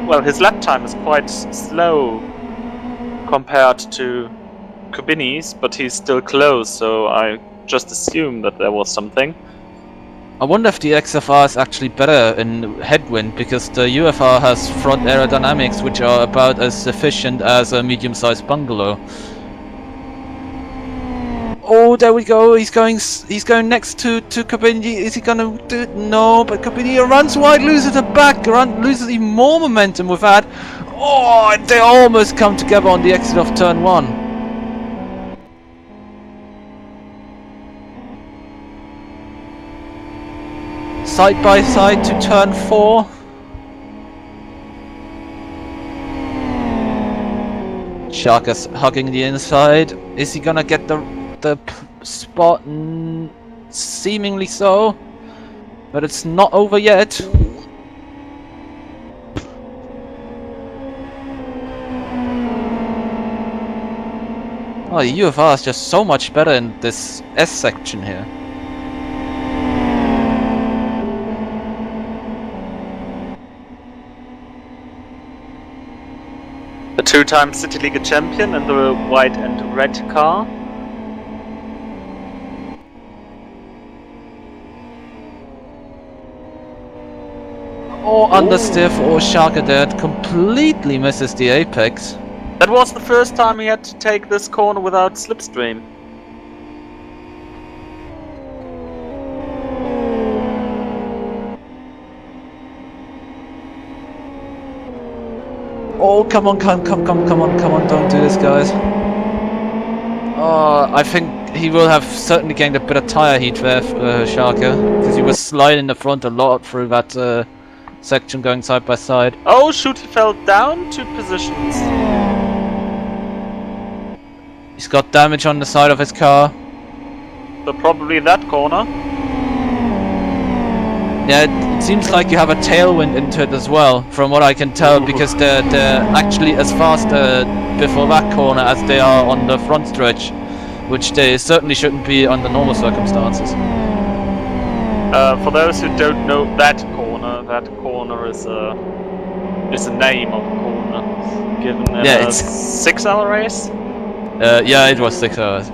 Well, his lap time is quite slow compared to Kubini's, but he's still close. So I just assumed that there was something. I wonder if the XFR is actually better in headwind, because the UFR has front aerodynamics which are about as efficient as a medium-sized bungalow. Oh, there we go. He's going next to Kabini. Is he gonna do it? No, but Kabini runs wide, loses the back, loses even more momentum with that. Oh, and they almost come together on the exit of turn 1. Side by side to turn 4. Sharka's hugging the inside. Is he gonna get the spot? Seemingly so, but it's not over yet. Oh, the UFR is just so much better in this S section here. The two-time CityLiga champion in the white and red car. Oh, understeer for Sharka there, completely misses the apex. That was the first time he had to take this corner without slipstream. Oh, come on, don't do this, guys. I think he will have certainly gained a bit of tyre heat there, Schalke, because he was sliding the front a lot through that section going side by side. Oh shoot, he fell down 2 positions. He's got damage on the side of his car. So probably that corner. Yeah, it seems like you have a tailwind into it as well, from what I can tell, because they're actually as fast before that corner as they are on the front stretch, which they certainly shouldn't be under normal circumstances. For those who don't know that corner is a name of a corner given in Yeah, a it's 6-hour race. Yeah, it was 6 hours.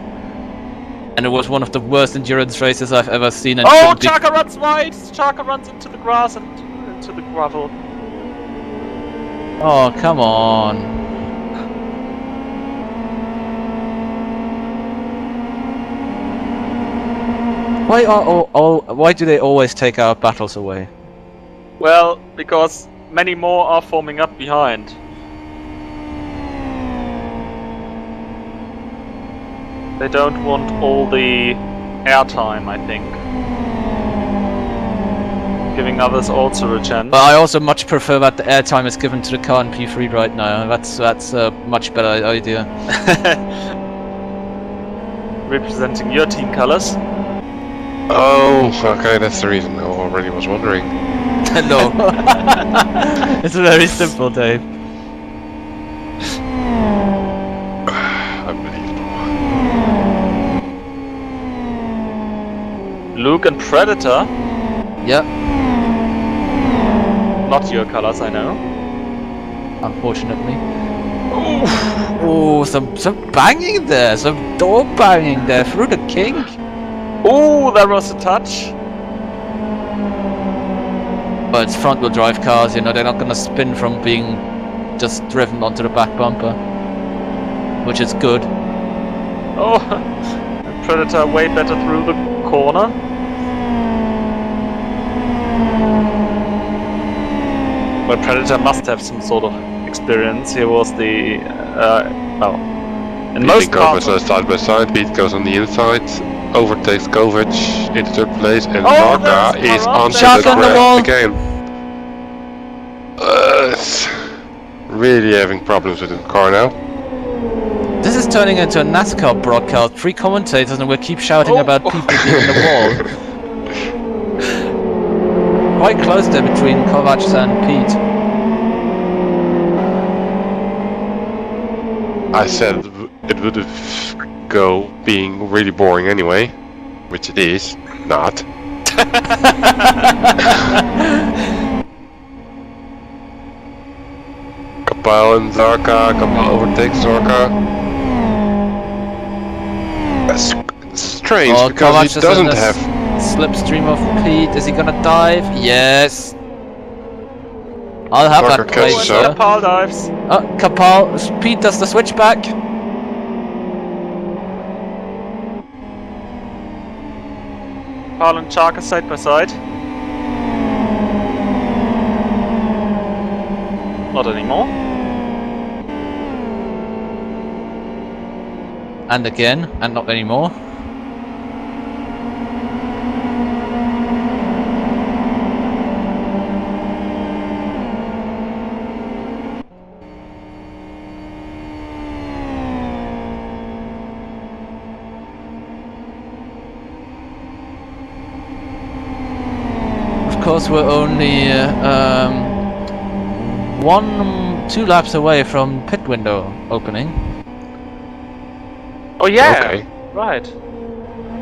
And it was one of the worst endurance races I've ever seen. And Oh, Chaka runs wide! Chaka runs into the grass and into the gravel. Oh, come on. Why do they always take our battles away? Well, because many more are forming up behind. They don't want all the airtime, I think. Giving others also a chance. But I also much prefer that the airtime is given to the car in P3 right now. That's a much better idea. Representing your team colors. Oh, okay, that's the reason. I already was wondering. No. It's very simple, Dave. Luke and Predator. Yep. Not your colors, I know. Unfortunately. Oh, some banging there, some door banging there through the kink. Oh, there was a touch. But it's front-wheel drive cars, you know, they're not gonna spin from being just driven onto the back bumper, which is good. Oh, and Predator way better through the corner. But Predator must have some sort of experience. Here was the in most goes parts. side by side. Pete goes on the inside, overtakes Kovac into 3rd place, and Oh, Narka there's is Marat onto there. the Shaka on the wall. track again. Really having problems with the car now. This is turning into a NASCAR broadcast. 3 commentators and we'll keep shouting about people being in the wall. Quite close there between Kovac and Pete. I said it would have go being really boring anyway, which it is not. Kapal and Zarka. Kapal overtakes Zarka. That's strange because Kovac he is in doesn't the have. slipstream of Pete. Is he gonna dive? Yes. I'll have Tucker that place, catches sir. up. Kapal dives. Kapal, Pete does the switchback. Kapal and Chaka side by side. Not anymore. And again, and not anymore. Of course, we're only 2 laps away from pit window opening. Oh yeah. Okay. Right.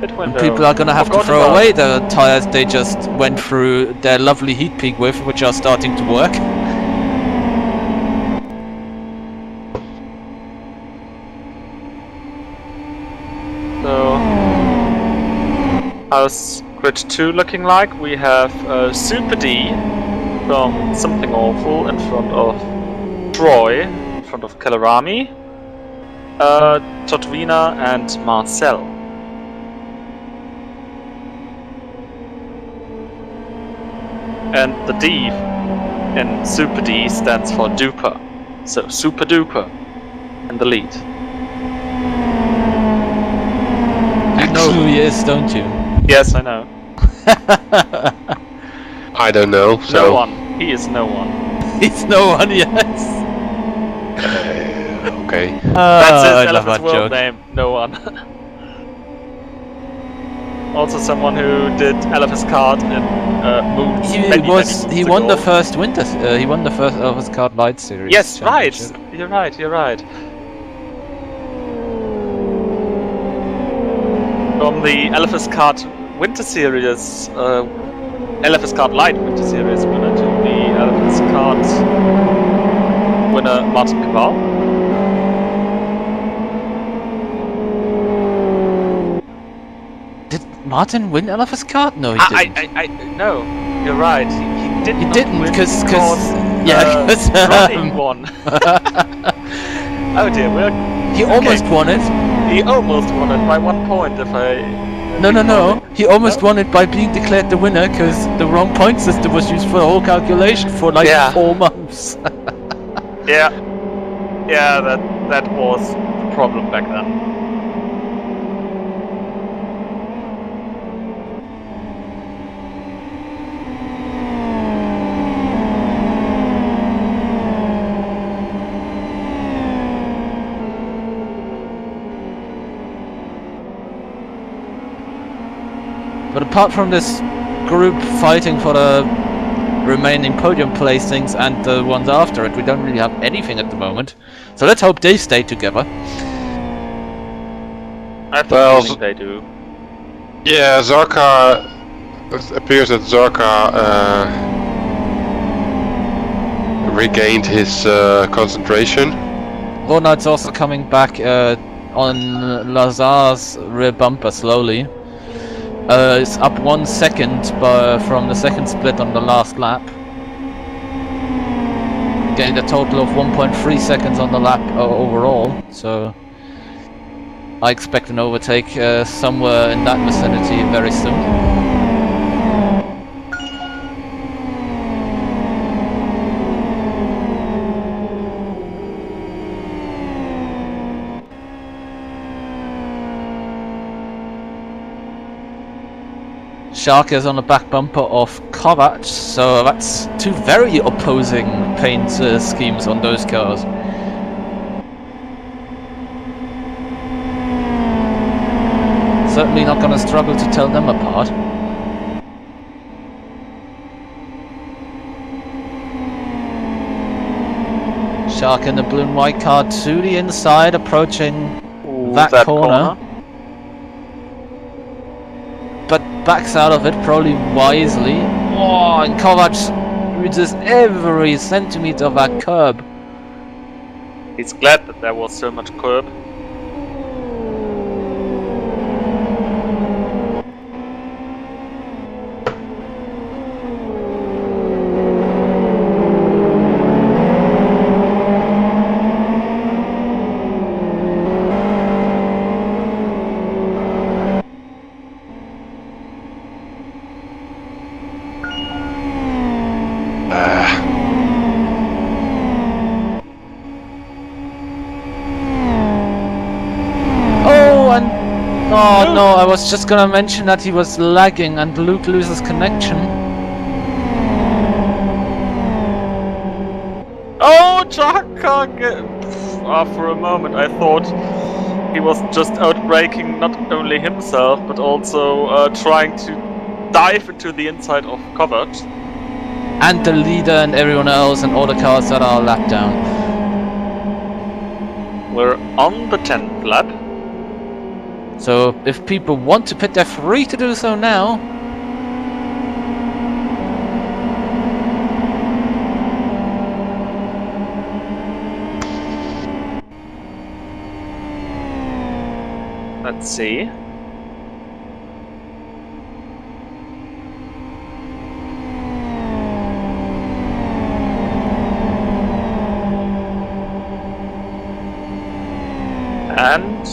Pit window. People are gonna have to Forgot throw about- away the tires they just went through their lovely heat peak with, which are starting to work. So, how's grid 2 looking like? We have Super D from Something Awful in front of Troy, in front of Kalarami, Totwina and Marcel. And the D in Super D stands for Duper. So Super Duper in the lead. know. who he is, don't you? Yes, I know. I don't know. So No one. He is no one. He's no one, yes. okay. That's I his love Elephant's that World joke. name. No one. Also, someone who did Elephant's Card in Moons. He won the first winter. He won the first Elvis Card Light Series. Yes, right. championship. You're right. You're right. From the Elephant's Card Winter Series, Elephant's Card Light Winter Series winner to the Elephant's Card winner Martin Cabal. Did Martin win Elephant's Card? No, he didn't. No, you're right. He did He not didn't, win because Ronnie won. Oh dear, he almost won it. he almost won it by 1 point. If I No. He almost won it by being declared the winner because the wrong point system was used for the whole calculation for like Yeah. 4 months. Yeah, that was the problem back then. But apart from this group fighting for the remaining podium placings and the ones after it, we don't really have anything at the moment. So let's hope they stay together. I have the Well, feeling they do. Yeah, Zarka. It appears that Zarka regained his concentration. Ronald's also coming back on Lazar's rear bumper slowly. It's up 1 second from the second split on the last lap. Getting a total of 1.3 seconds on the lap overall, so I expect an overtake somewhere in that vicinity very soon. Shark is on the back bumper of Kovac, so that's two very opposing paint schemes on those cars. Certainly not going to struggle to tell them apart. Shark in the blue and white car to the inside, approaching that corner. But backs out of it probably wisely. Oh, and Kovac reaches every centimeter of that curb. He's glad that there was so much curb. Oh no, I was just gonna mention that he was lagging and Luke loses connection. Oh, Chaka! For a moment I thought he was just outbraking not only himself, but also trying to dive into the inside of Kovac. And the leader and everyone else and all the cars that are lapped down. We're on the 10th lap. So if people want to pit, they're free to do so now. Let's see. And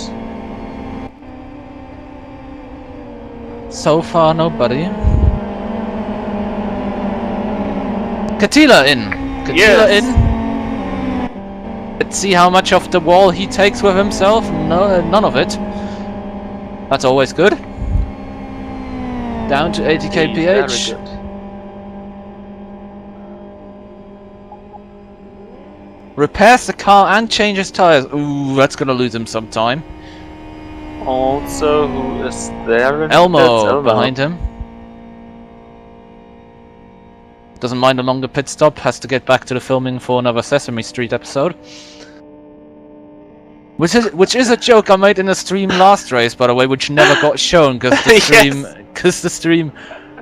so far, nobody. Katila in. Katila in. Let's see how much of the wall he takes with himself. No, none of it. That's always good. Down to 80 kph. Very good. Repairs the car and changes tires. Ooh, that's gonna lose him some time. Also, who is there? Elmo, That's Elmo behind him. Doesn't mind a longer pit stop. Has to get back to the filming for another Sesame Street episode. Which is a joke I made in the stream last race, by the way, which never got shown because the stream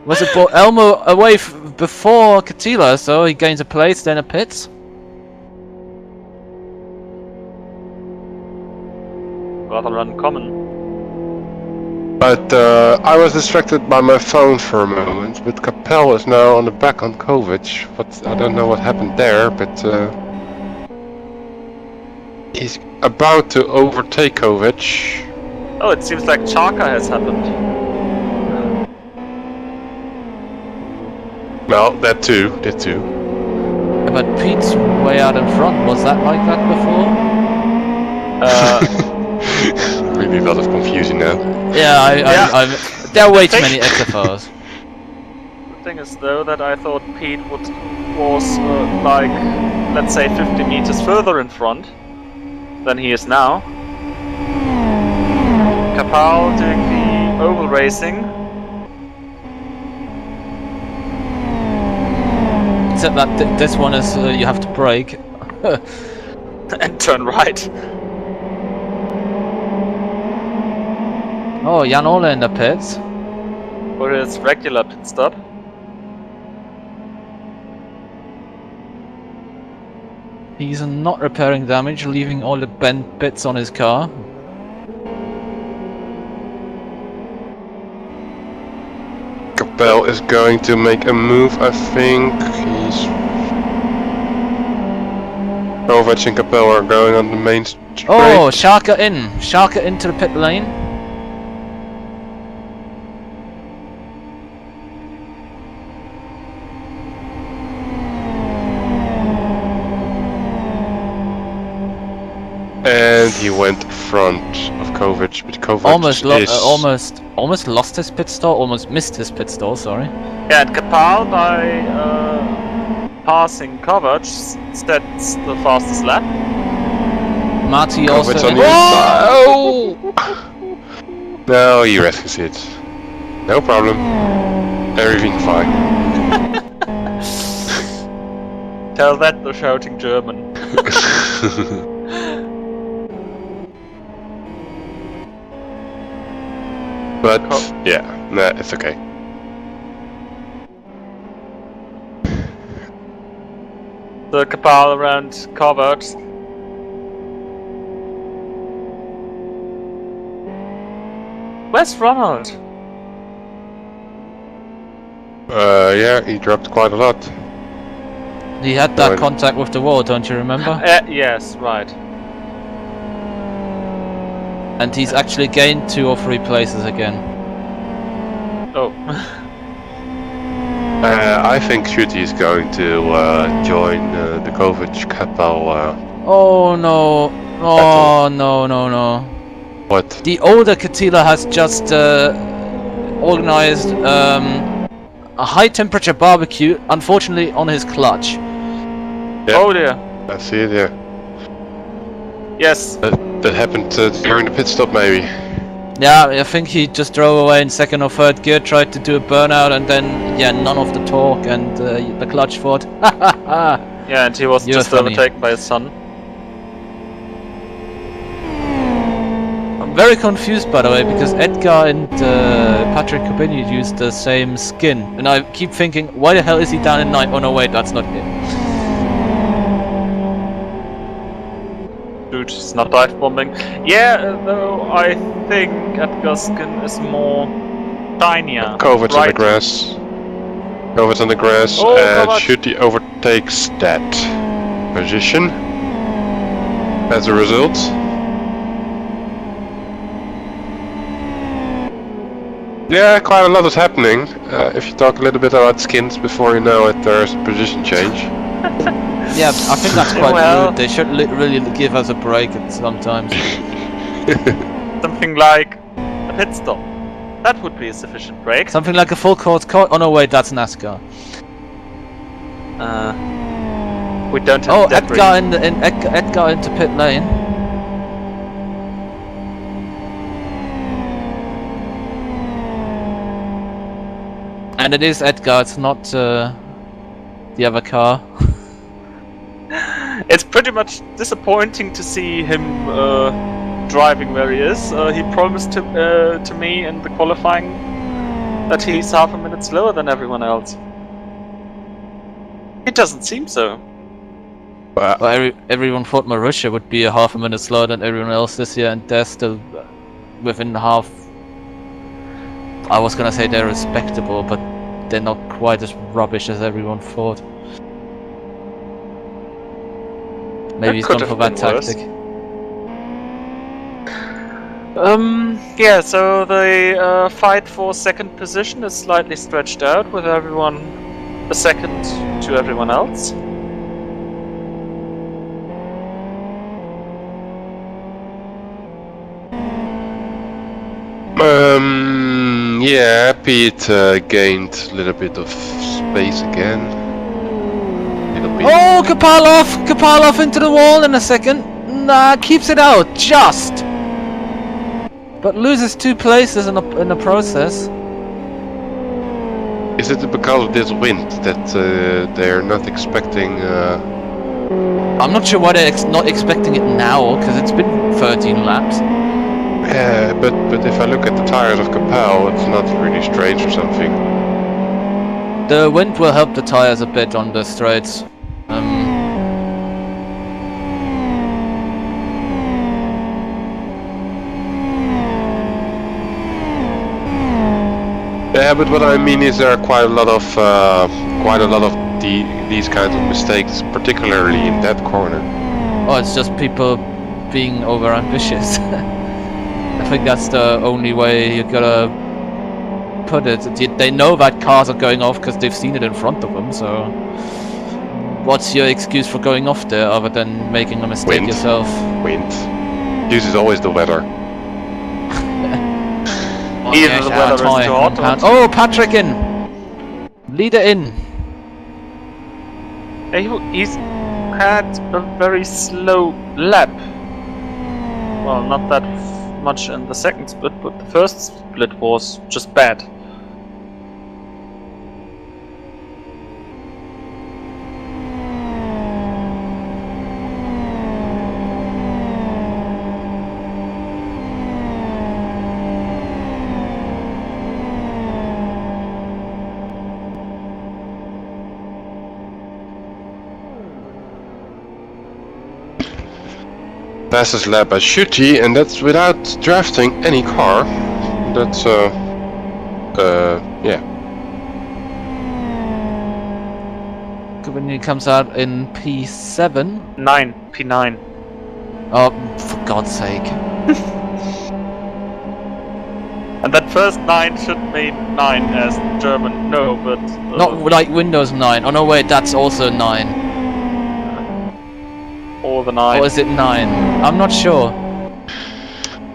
was about Elmo away before Catila, so he gains a place, then a pit. Rather uncommon. But I was distracted by my phone for a moment, but Capel is now on the back on Kovic. But I don't know what happened there, but he's about to overtake Kovic. Oh, it seems like Chaka has happened. Well, that too. But Pete's way out in front. Was that like that before? Really a lot of confusion now. Yeah, there are way too many XFRs. The thing is, though, that I thought Pete was like, let's say, 50 meters further in front than he is now. Kapal doing the oval racing. Except that this one is you have to brake. And turn right. Oh, Jan Ole in the pits. For his regular pit stop. He's not repairing damage, leaving all the bent bits on his car. Capel is going to make a move, I think. Kovac and Capel are going on the main straight. Oh, Sharka in. Sharka into the pit lane. And he went front of Kovac, but Kovac almost lost his pit stall, almost missed his pit stall, sorry. Yeah, and Kapal by passing Kovac sets the fastest lap. Marty Kovac also. on the inside. No, he rescues it. No problem. Everything fine. Tell that the shouting German. But yeah, nah, it's okay. The Kapal around Kovac. Where's Ronald? Yeah, he dropped quite a lot. He had that contact with the wall, don't you remember? Yes, right. And he's actually gained 2 or 3 places again. Oh. I think Shooty is going to join the Kovac Kapel. Oh no! Oh no! What? The older Catila has just organized a high temperature barbecue, unfortunately on his clutch. Yeah. Oh dear. I see it, yeah. Yes. That happened during the pit stop, maybe. Yeah, I think he just drove away in 2nd or 3rd gear, tried to do a burnout, and then, yeah, none of the torque and the clutch fought. Yeah, and he was You're just funny. overtaken by his son. I'm very confused, by the way, because Edgar and Patrick Corbini used the same skin, and I keep thinking, why the hell is he down in 9th? Oh no, wait, that's not him. Dude, it's not dive bombing. Yeah, though I think Edgar's skin is more shinier. Kovac on the grass. Kovac on the grass, Oh, and Kovac. Shooty overtakes that position. As a result. Yeah, quite a lot is happening. If you talk a little bit about skins before you know it, there's a position change. Yeah, I think that's quite Well. rude. They should really give us a break sometimes. Something like a pit stop. That would be a sufficient break. Something like a full court cut. Oh no, wait, that's NASCAR. We don't have Oh, debris. Edgar into pit lane. And it is Edgar, it's not the other car. It's pretty much disappointing to see him driving where he is. He promised to me in the qualifying that he's half a minute slower than everyone else. It doesn't seem so. Well, everyone thought Marussia would be a half a minute slower than everyone else this year, and they're still within half. I was gonna say they're respectable, but they're not quite as rubbish as everyone thought. Maybe he's gone for that tactic. Yeah, so the fight for second position is slightly stretched out, with everyone a second to everyone else. Yeah, Pete gained a little bit of space again. Oh, Kapalov into the wall in a second. Nah, keeps it out, just. But loses 2 places in the process. Is it because of this wind that they're not expecting? I'm not sure why they're not expecting it now, because it's been 13 laps. Yeah, but if I look at the tires of Capel, it's not really strange or something. The wind will help the tires a bit on the straights. Yeah, but what I mean is there are quite a lot of these kinds of mistakes, particularly in that corner. Oh, it's just people being over ambitious. I think that's the only way you gotta put it. They know that cars are going off because they've seen it in front of them, so what's your excuse for going off there other than making a mistake Wind. yourself? Wind. Use is always the weather. Either the weather is too hot or Oh, Patrick in! Leader in! he's had a very slow lap. Well, not that much in the second split, but the first split was just bad. Passes lap by Shuti, and that's without drafting any car. That's yeah. When he comes out in P7. P9. Oh, for God's sake. And that first 9 should mean 9 as German, no, but... Not like Windows 9. Oh no, wait, that's also 9. Or the 9. Or is it 9? I'm not sure.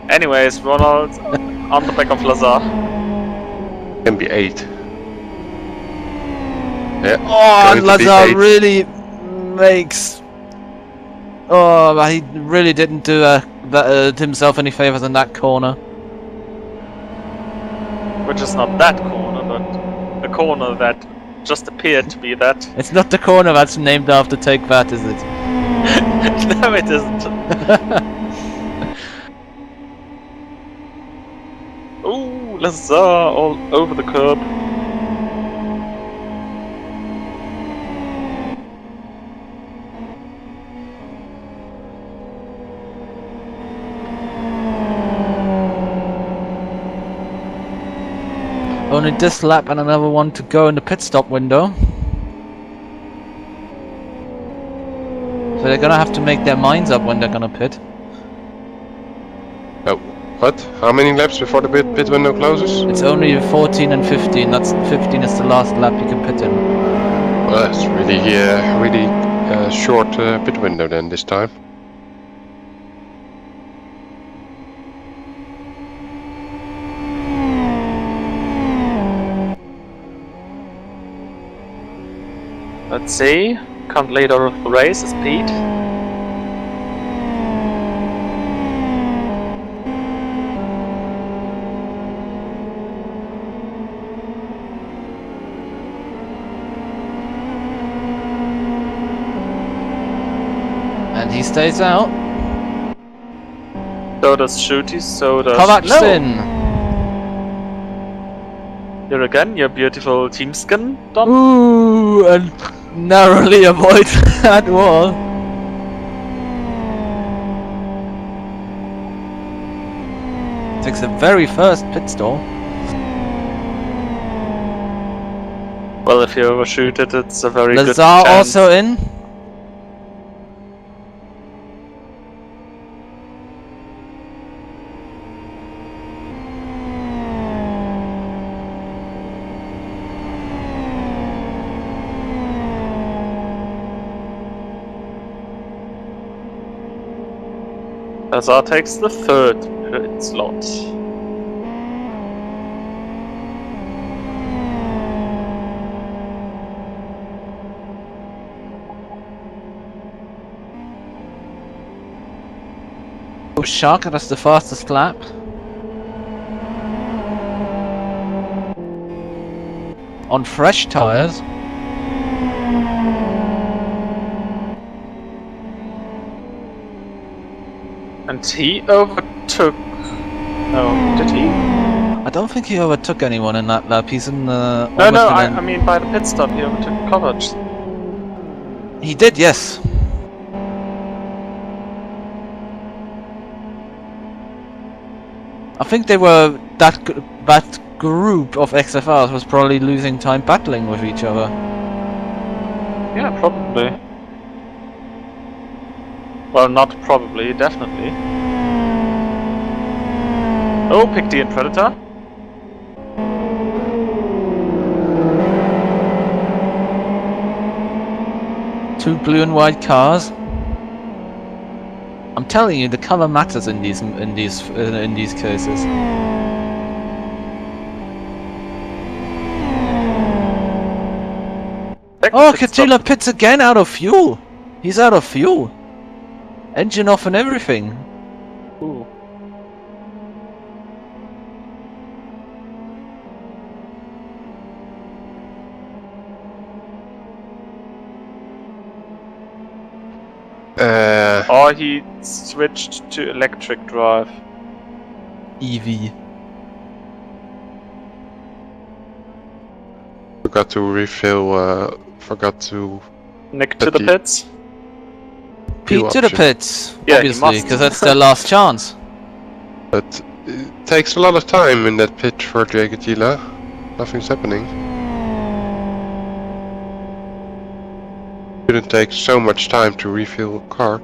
Anyways, Ronald on the back of Lazar. Can be 8. Yeah. Oh, going and to be Lazar 8. really makes... Oh, but he really didn't do himself any favors in that corner. Which is not that corner, but a corner that just appeared to be that. It's not the corner that's named after Take That, is it? No, it isn't. Ooh, Lazar all over the curb. Only this lap and another one to go in the pit stop window. So they're gonna have to make their minds up when they're gonna pit. Oh, what? How many laps before the pit window closes? It's only 14 and 15. That's 15 is the last lap you can pit in. Well, that's really short pit window then this time. Let's see. Current leader of the race is Pete. And he stays out. So does Shooty, so does... Kovac's No! in. Here again, your beautiful team skin, Dom. Ooh, and narrowly avoid that wall. Takes the very first pit stall. Well, if you overshoot it, it's a very good Lazar chance. also in. Lazar takes the third pit slot. Oh, Shark, that's the fastest lap. On fresh tyres. And he overtook... No, did he? I don't think he overtook anyone in that lap. He's in the... No, I mean by the pit stop he overtook Kovac. He did, yes. I think they were... That group of XFRs was probably losing time battling with each other. Yeah, probably. Well, not probably, definitely. Oh, Picty and Predator. Two blue and white cars. I'm telling you, the color matters in these cases. Oh, Katila pits again out of fuel. He's out of fuel. Engine off and everything. Ooh. Or he switched to electric drive. EV. Forgot to refill. Forgot to. Nick to the pits. Pete fuel to the option. pits, Yeah, he obviously, must. because that's their last chance. But it takes a lot of time in that pit for Jagatila. Nothing's happening. Didn't take so much time to refill a car.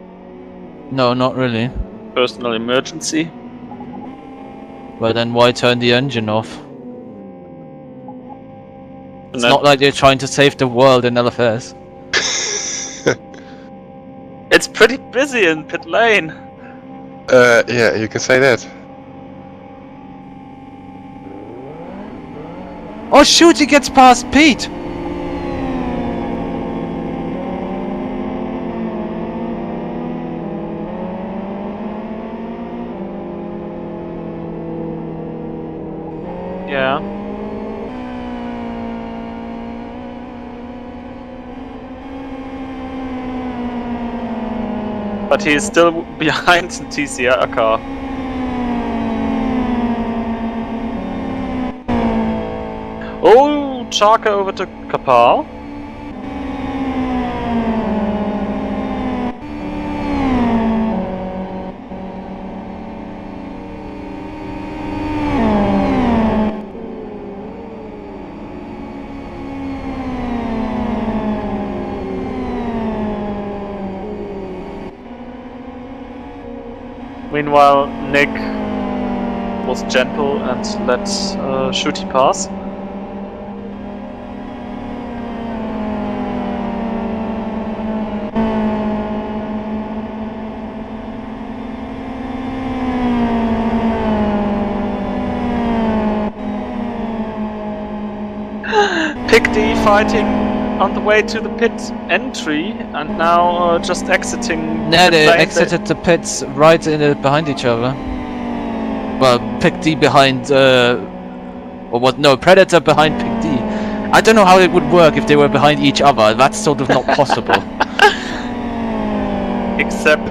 No, not really. Personal emergency. Well, then why turn the engine off? And It's then- not like they're trying to save the world in LFS. It's pretty busy in pit lane. Yeah, you can say that. Oh shoot, he gets past Pete! Yeah. But he's still behind the TCR car. Oh, Chaka overtook Kapal. Meanwhile, Nick was gentle and let Shooty pass. Picty fighting on the way to the pit entry and now just exiting. No, the they lane. exited the pits right behind each other. Well, Pick D behind, or what? No, Predator behind Pick D. I don't know how it would work if they were behind each other. That's sort of not possible. Except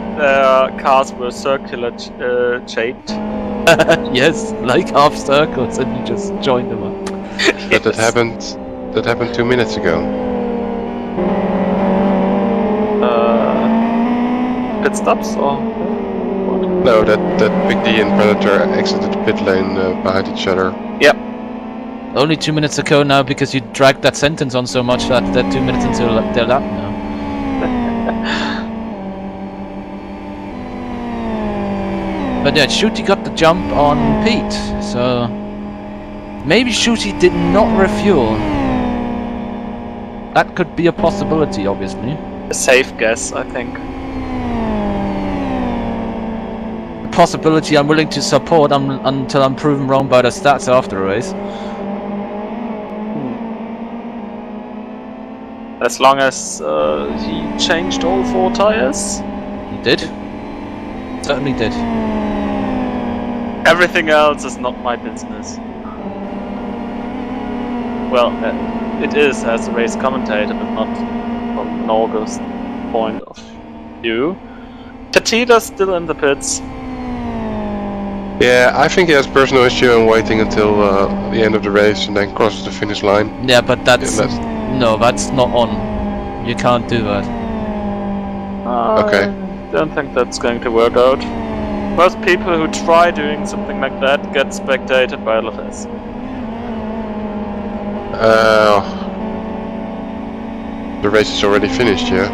cars were circular shaped. Yes, like half circles, and you just join them up. But that happened 2 minutes ago. Pit stops or what? No, that Big D and Predator exited the pit lane behind each other. Yep. Only 2 minutes ago now, because you dragged that sentence on so much that they're 2 minutes into their lap now. But yeah, Shooty got the jump on Pete, so maybe Shooty did not refuel. That could be a possibility, obviously. A safe guess, I think. A possibility I'm willing to support until I'm proven wrong by the stats after the race. As long as he changed all 4 tires. He did. Certainly did. Everything else is not my business. Well, it is as a race commentator, but not from an August point of view. Petita's still in the pits. Yeah, I think he has personal issue and waiting until the end of the race and then crosses the finish line. Yeah, but that's Yeah, no, that's not on. You can't do that. Okay. I don't think that's going to work out. Most people who try doing something like that get spectated by LFS. The race is already finished, yeah?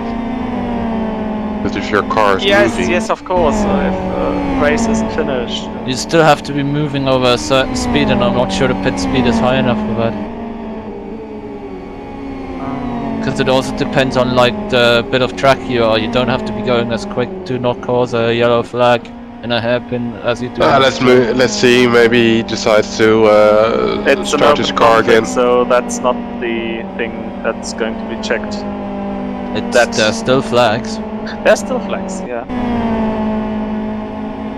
But if your car is moving... Yes, of course. If the race isn't finished. You still have to be moving over a certain speed, and I'm not sure the pit speed is high enough for that. Because it also depends on like the bit of track you are. You don't have to be going as quick to not cause a yellow flag in a hairpin as you do. let's see, maybe he decides to It's an start his open car conflict, again. so that's not the thing that's going to be checked. There's still flags. There's still flags, yeah.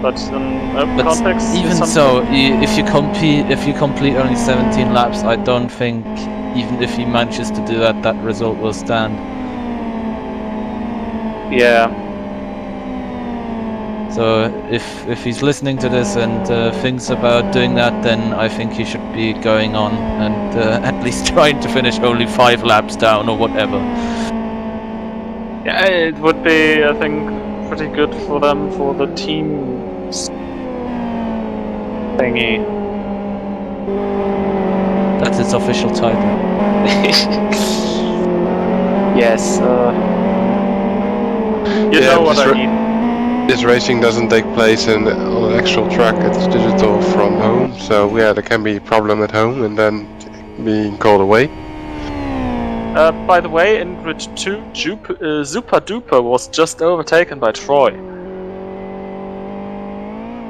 But in open But context, even so, if you complete only 17 laps, I don't think, even if he manages to do that, that result will stand. yeah. So if he's listening to this and thinks about doing that, then I think he should be going on and at least trying to finish only 5 laps down or whatever. Yeah, it would be, I think, pretty good for them for the team thingy. That's its official title. Yes. You Yeah, know what this I mean. This racing doesn't take place on an actual track, it's digital from home, so yeah, there can be a problem at home and then being called away. By the way, in grid 2, Super Duper was just overtaken by Troy.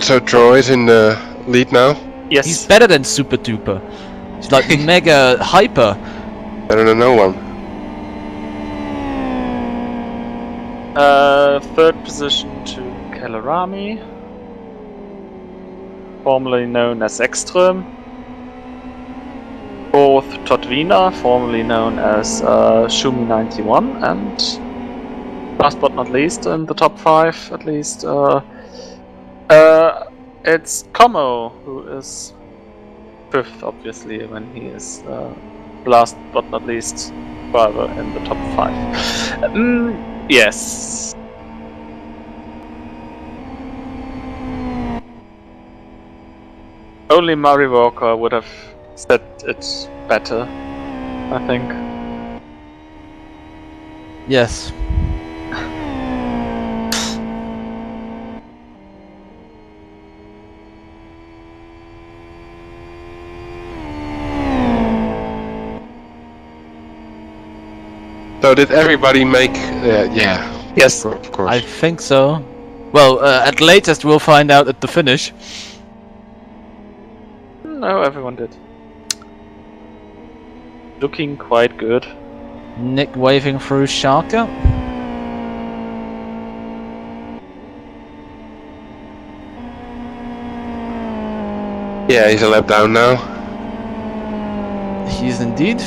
So Troy is in the lead now? Yes. He's better than Super Duper. He's like mega hyper. Better than no one. Third position to Kellerami, formerly known as Ekström. Fourth, Todvina, formerly known as Shumi91, and last but not least, in the top 5 at least, it's Como, who is 5th, obviously, when he is last but not least driver in the top 5. Yes. Only Murray Walker would have said it better, I think. Yes. So did everybody make... yeah. Yes. Of course. I think so. Well, at latest we'll find out at the finish. No, everyone did. Looking quite good. Nick waving through Schalke. Yeah, he's a lap down now. He is indeed.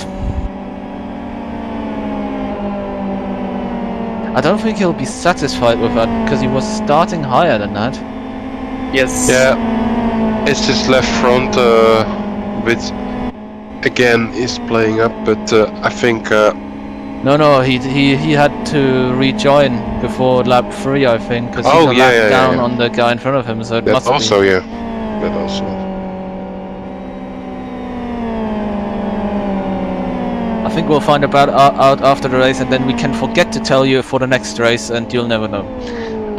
I don't think he'll be satisfied with that because he was starting higher than that. Yes. Yeah, it's his left front, which again is playing up, but I think. No, he had to rejoin before lap 3, I think, because he's a lap yeah, down yeah. on the guy in front of him. So it That must also, be. yeah. That also. I think we'll find out after the race, and then we can forget to tell you for the next race, and you'll never know,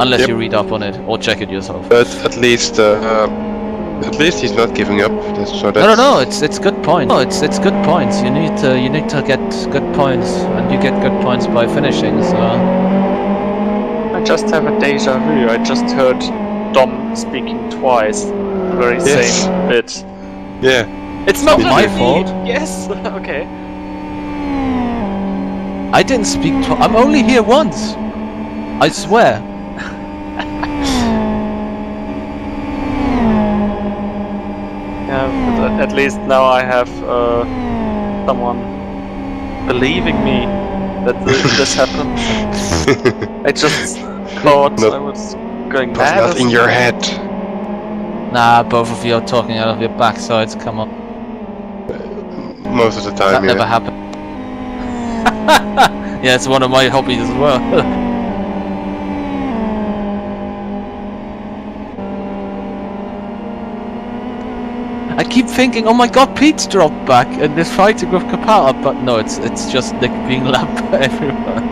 unless Yep. you read up on it or check it yourself. But at least he's not giving up. No, it's good points. No, it's good points. You need to get good points, and you get good points by finishing. So I just have a deja vu. I just heard Dom speaking twice. The very Yes. same bit. Yeah. It's not my me. fault. Yes. Okay. I didn't speak. I'm only here once. I swear. Yeah, but at least now I have someone believing me that this happened. I just thought Not- I was going It's mad. not in your head. Nah, both of you are talking out of your backsides. Come on, Most of the time, that yeah. never happened. Yeah, it's one of my hobbies as well. I keep thinking, oh my god, Pete's dropped back and is fighting with Kapala, but no, it's just Nick being lapped by everyone.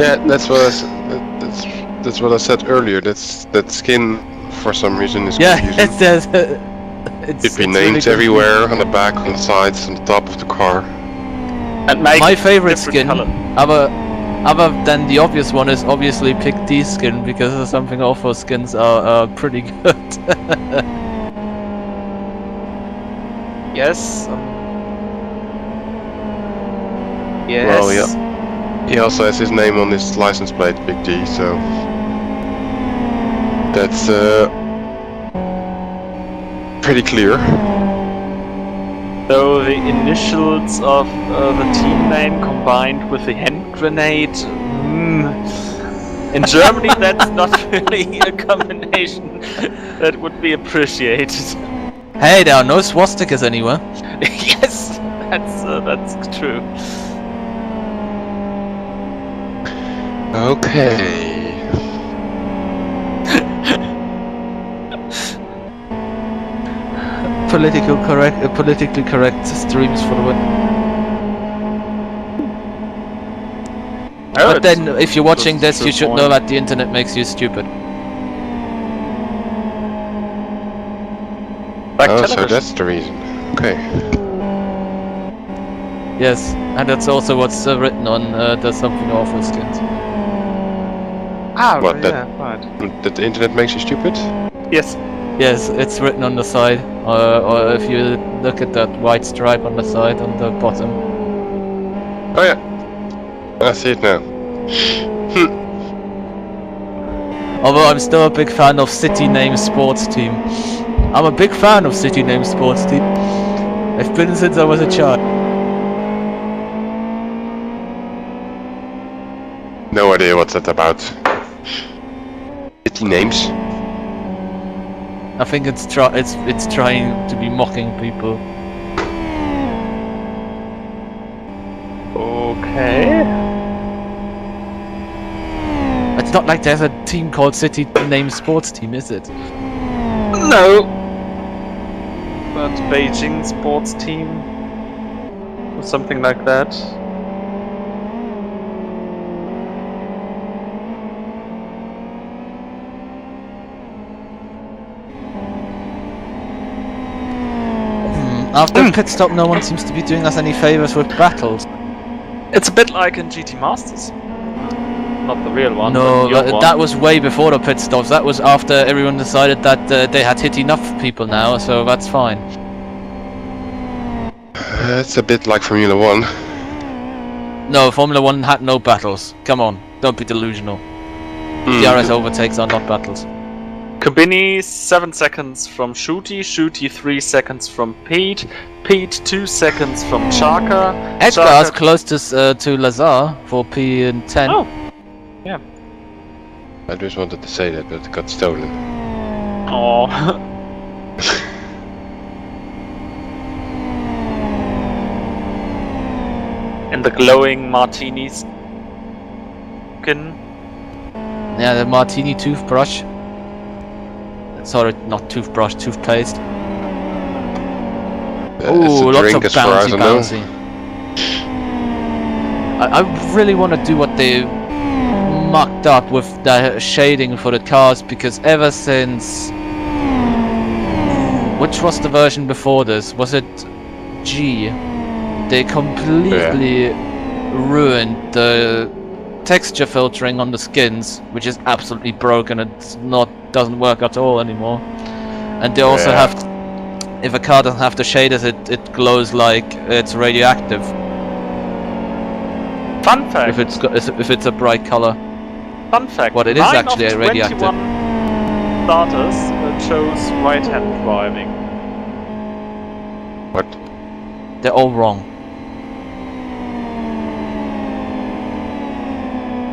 Yeah, that's what I said earlier. That skin, for some reason, is Yeah, confusing. it's It'd be really names confusing. everywhere, on the back, on the sides, on the top of the car. And make My favorite different skin, color. other than the obvious one, is obviously Pick D skin, because something awful skins are pretty good. Yes. Yes. Well, yeah. He also has his name on his license plate, Big D, so that's pretty clear. So the initials of the team name combined with the hand grenade. In Germany, that's not really a combination that would be appreciated. Hey, there are no swastikas anywhere. Yes, that's true. Okay. Politically correct streams for the win. But then, if you're watching this, you should know that the internet makes you stupid. Like Oh, so television. that's the reason. Okay. Yes, and that's also what's written on the Something Awful skins. Ah, What, yeah, right. That the internet makes you stupid? Yes. Yes, it's written on the side, or if you look at that white stripe on the side, on the bottom. Oh yeah. I see it now. Although I'm still a big fan of City Name Sports Team. I'm a big fan of City Name Sports Team. I've been since I was a child. No idea what's that about. City names? I think it's trying to be mocking people. Okay. It's not like there's a team called City Name Sports Team, is it? No. But Beijing sports team or something like that. After pit stop, no one seems to be doing us any favors with battles. It's a bit like in GT Masters. Not the real one. No, but the other one. that was way before the pit stops. That was after everyone decided that they had hit enough people now, so that's fine. It's a bit like Formula 1. No, Formula 1 had no battles. Come on, don't be delusional. DRS overtakes are not battles. Kubini 7 seconds from Shooty, Shooty 3 seconds from Pete, Pete 2 seconds from Chaka. Edgar's closest to Lazar for P10. Oh, yeah. I just wanted to say that, but it got stolen. Oh. And the glowing martini skin. Yeah, the martini toothbrush. Sorry, not toothbrush, toothpaste. It's a Ooh, lots drink of as far as I know. bouncy. I really want to do what they mucked up with the shading for the cars, because ever since... Which was the version before this? Was it G? They completely ruined the texture filtering on the skins, which is absolutely broken. It's doesn't work at all anymore. And they also have, if a car doesn't have the shaders, it glows like it's radioactive. Fun fact. If it's a bright color. Fun fact. What it is actually a radioactive. 21 starters chose right-hand driving. What? They're all wrong.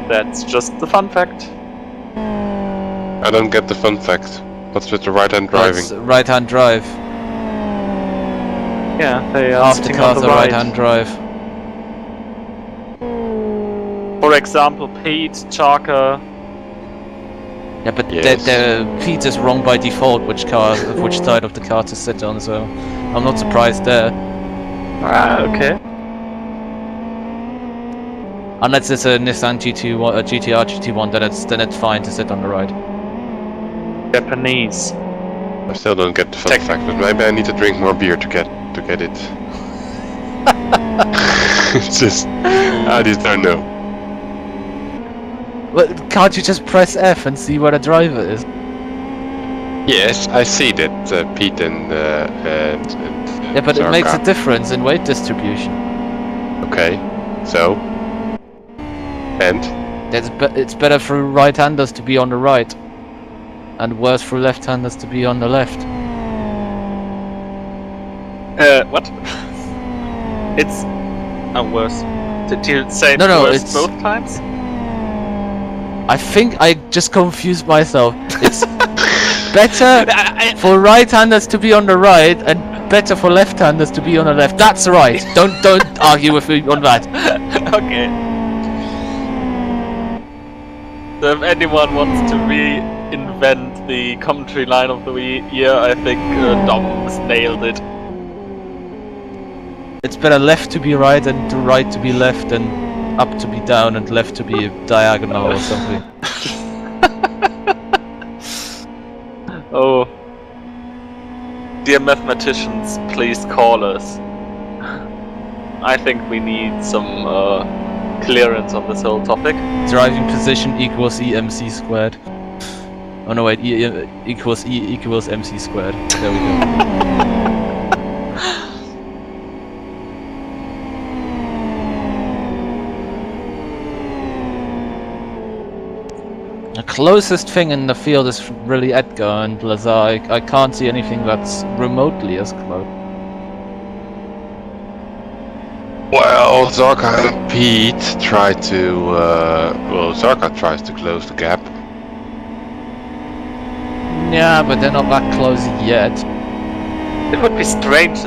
That's just the fun fact. I don't get the fun fact. What's with the right-hand driving? That's right-hand drive. Yeah, they are After sitting cars on the are right. right-hand drive. For example, Pete, Chaka. Yeah, but Yes. the Pete is wrong by default which side of the car to sit on, so I'm not surprised there. Ah, okay. Unless it's a Nissan GT1, a GTR GT1, then it's fine to sit on the right. Japanese. I still don't get the fun fact, but maybe I need to drink more beer to get it. It's just, I just don't know. Well, can't you just press F and see where the driver is? Yes, I see that Pete and Yeah, but it makes a Zarka. difference in weight distribution. Okay, so and It's better for right-handers to be on the right, and worse for left-handers to be on the left. What? It's worse. Did you say No, worse it's- both times? I think I just confused myself. It's better for right-handers to be on the right and better for left-handers to be on the left. That's right. Don't argue with me on that. Okay. So if anyone wants to reinvent the commentary line of the year, I think Dom's nailed it. It's better left to be right and right to be left and up to be down and left to be diagonal or something. Oh. Dear mathematicians, please call us. I think we need some clearance on this whole topic. Driving position equals EMC squared. Oh no wait, E equals MC squared. There we go. The closest thing in the field is really Edgar and Lazar. I can't see anything that's remotely as close. well, Zarka and Pete try to Zarka tries to close the gap. Yeah, but they're not that close yet. It would be strange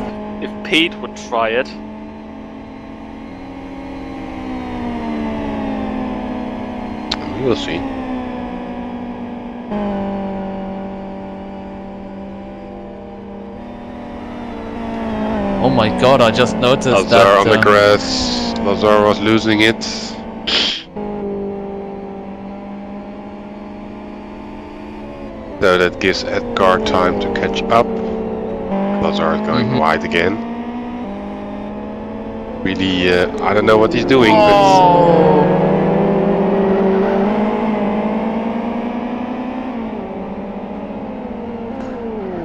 if Pete would try it. We will see. Oh my god, I just noticed Lazar that... on the grass. Lazar was losing it. So that gives Edgar time to catch up. Lazar is going wide again. Really, I don't know what he's doing,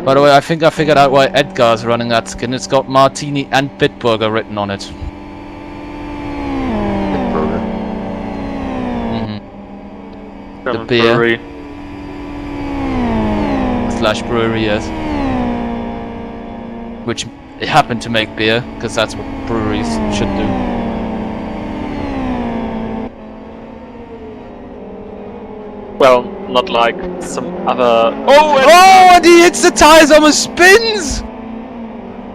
By the way, I think I figured out why Edgar's running that skin. It's got Martini and Bitburger written on it. beer brewery. / brewery, yes. Which happened to make beer, because that's what breweries should do. Well, not like some other. Oh, and he hits the tires, almost spins!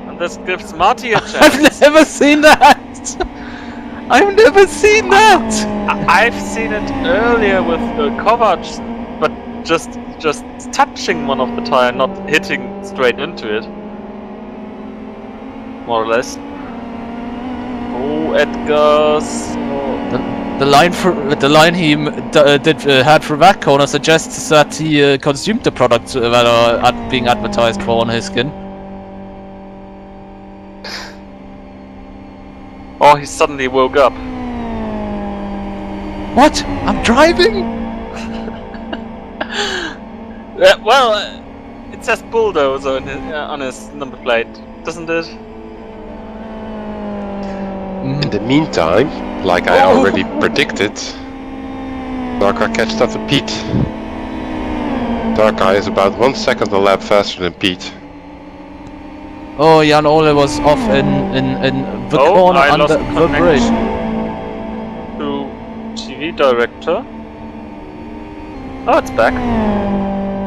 And this gives Marty a I've chance. never seen that! I've never seen that! I've seen it earlier with Kovac, but just touching one of the tire, not hitting straight into it. More or less. Oh, Edgar's. The line he had for that corner suggests that he consumed the products that are being advertised for on his skin. Oh, he suddenly woke up. What? I'm driving? Well, it says bulldozer on his number plate, doesn't it? In the meantime, like I already predicted, Zarka catched up to Pete. Zarka is about 1 second a lap faster than Pete. Oh, Jan Ole was off in the corner I under lost the bridge. connection to TV director. Oh, it's back.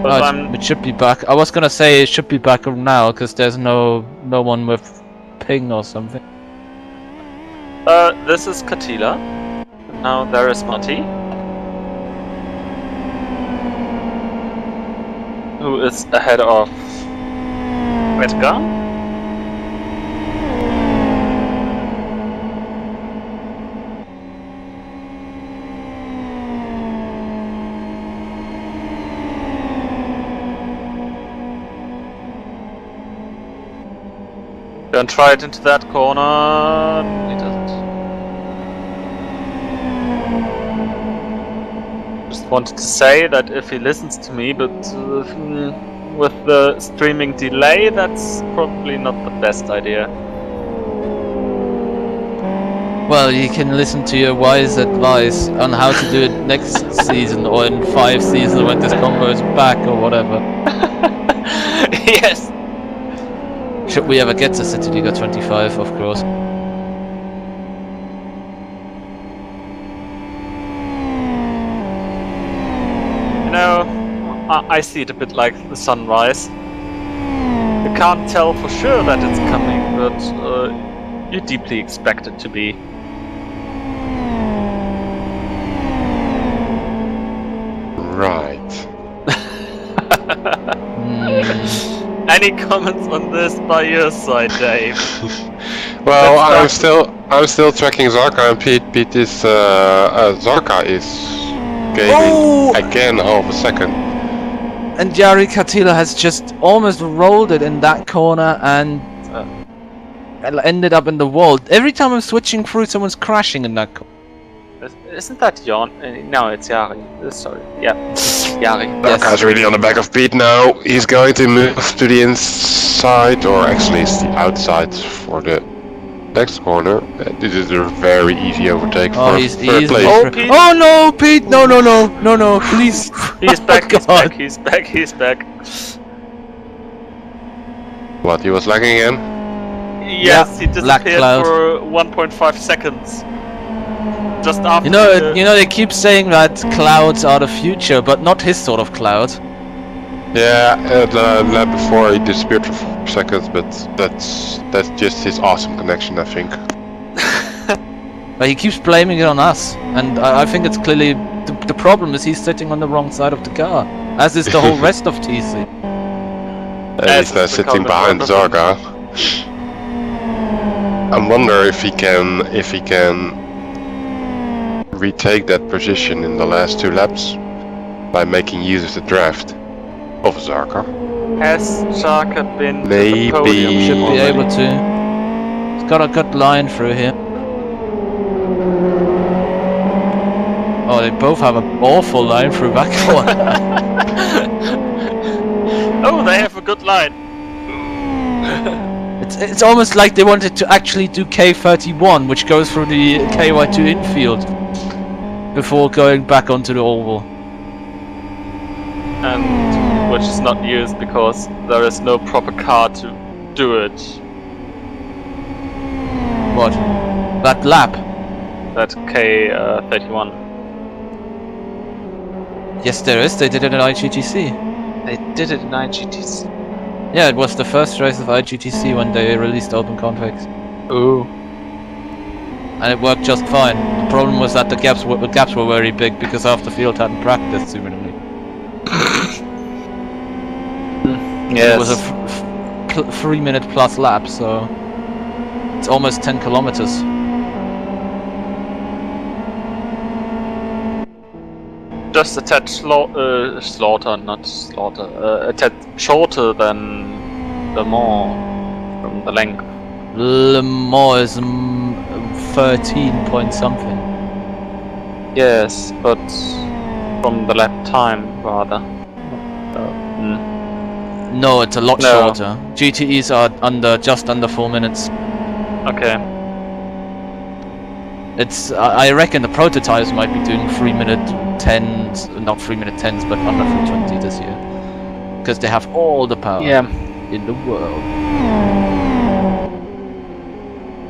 But It should be back. I was gonna say it should be back now because there's no one with ping or something. This is Katila. Now there is Marty, who is ahead of Edgar. Don't try it into that corner. He doesn't. Just wanted to say that if he listens to me, but with the streaming delay, that's probably not the best idea. Well, you can listen to your wise advice on how to do it next season or in 5 seasons when this combo is back or whatever. Yes. Should we ever get to CityLiga 25, of course. You know, I see it a bit like the sunrise. You can't tell for sure that it's coming, but you deeply expect it to be. Right. Any comments on this by your side, Dave? Well, Let's I'm still tracking Zarka and Pete. Pete is Zarka is gaining again half a second. And Jari Katila has just almost rolled it in that corner and ended up in the wall. Every time I'm switching through, someone's crashing in that corner. Isn't that Jan? No, it's Jari. Sorry. Yeah. Jari. Zarka's really on the back of Pete now. He's going to move to the inside, or actually it's the outside for the next corner. This is a very easy overtake for third place. Oh, Pete. Oh no, Pete! No, please! He's back, he's God. back, he's back, he's back. What, he was lagging again? Yes, he Black disappeared cloud. for 1.5 seconds. Just after You know, they keep saying that clouds are the future, but not his sort of cloud. Yeah, the lap before he disappeared for 4 seconds, but that's just his awesome connection, I think. But he keeps blaming it on us, and I think it's clearly the problem is he's sitting on the wrong side of the car, as is the whole rest of TC. And he's sitting behind Zarka. I wonder if he can retake that position in the last 2 laps by making use of the draft of Zarka. Has Zarka been Maybe. to the podium? Should be Already. able to. He's got a good line through here. Oh, they both have an awful line through that corner. Oh, they have a good line. It's almost like they wanted to actually do K31, which goes through the KY2 infield, before going back onto the oval. and which is not used because there is no proper car to do it. What? That lap? That K31. Yes, there is. They did it at IGTC. They did it in IGTC. Yeah, it was the first race of IGTC when they released open configs. Ooh. And it worked just fine. The problem was that the gaps were very big because half the field hadn't practiced similarly. Yes. It was a 3-minute plus lap, so it's almost 10 kilometers. Just a tad a tad shorter than Le Mans from the length. Le Mans is 13 point something. Yes, but from the lap time rather. No, it's a lot No. shorter. GTEs are just under 4 minutes. Okay. It's I reckon the prototypes might be doing 3-minute 10s, not 3-minute 10s, but under 3:20 this year, because they have all the power in the world.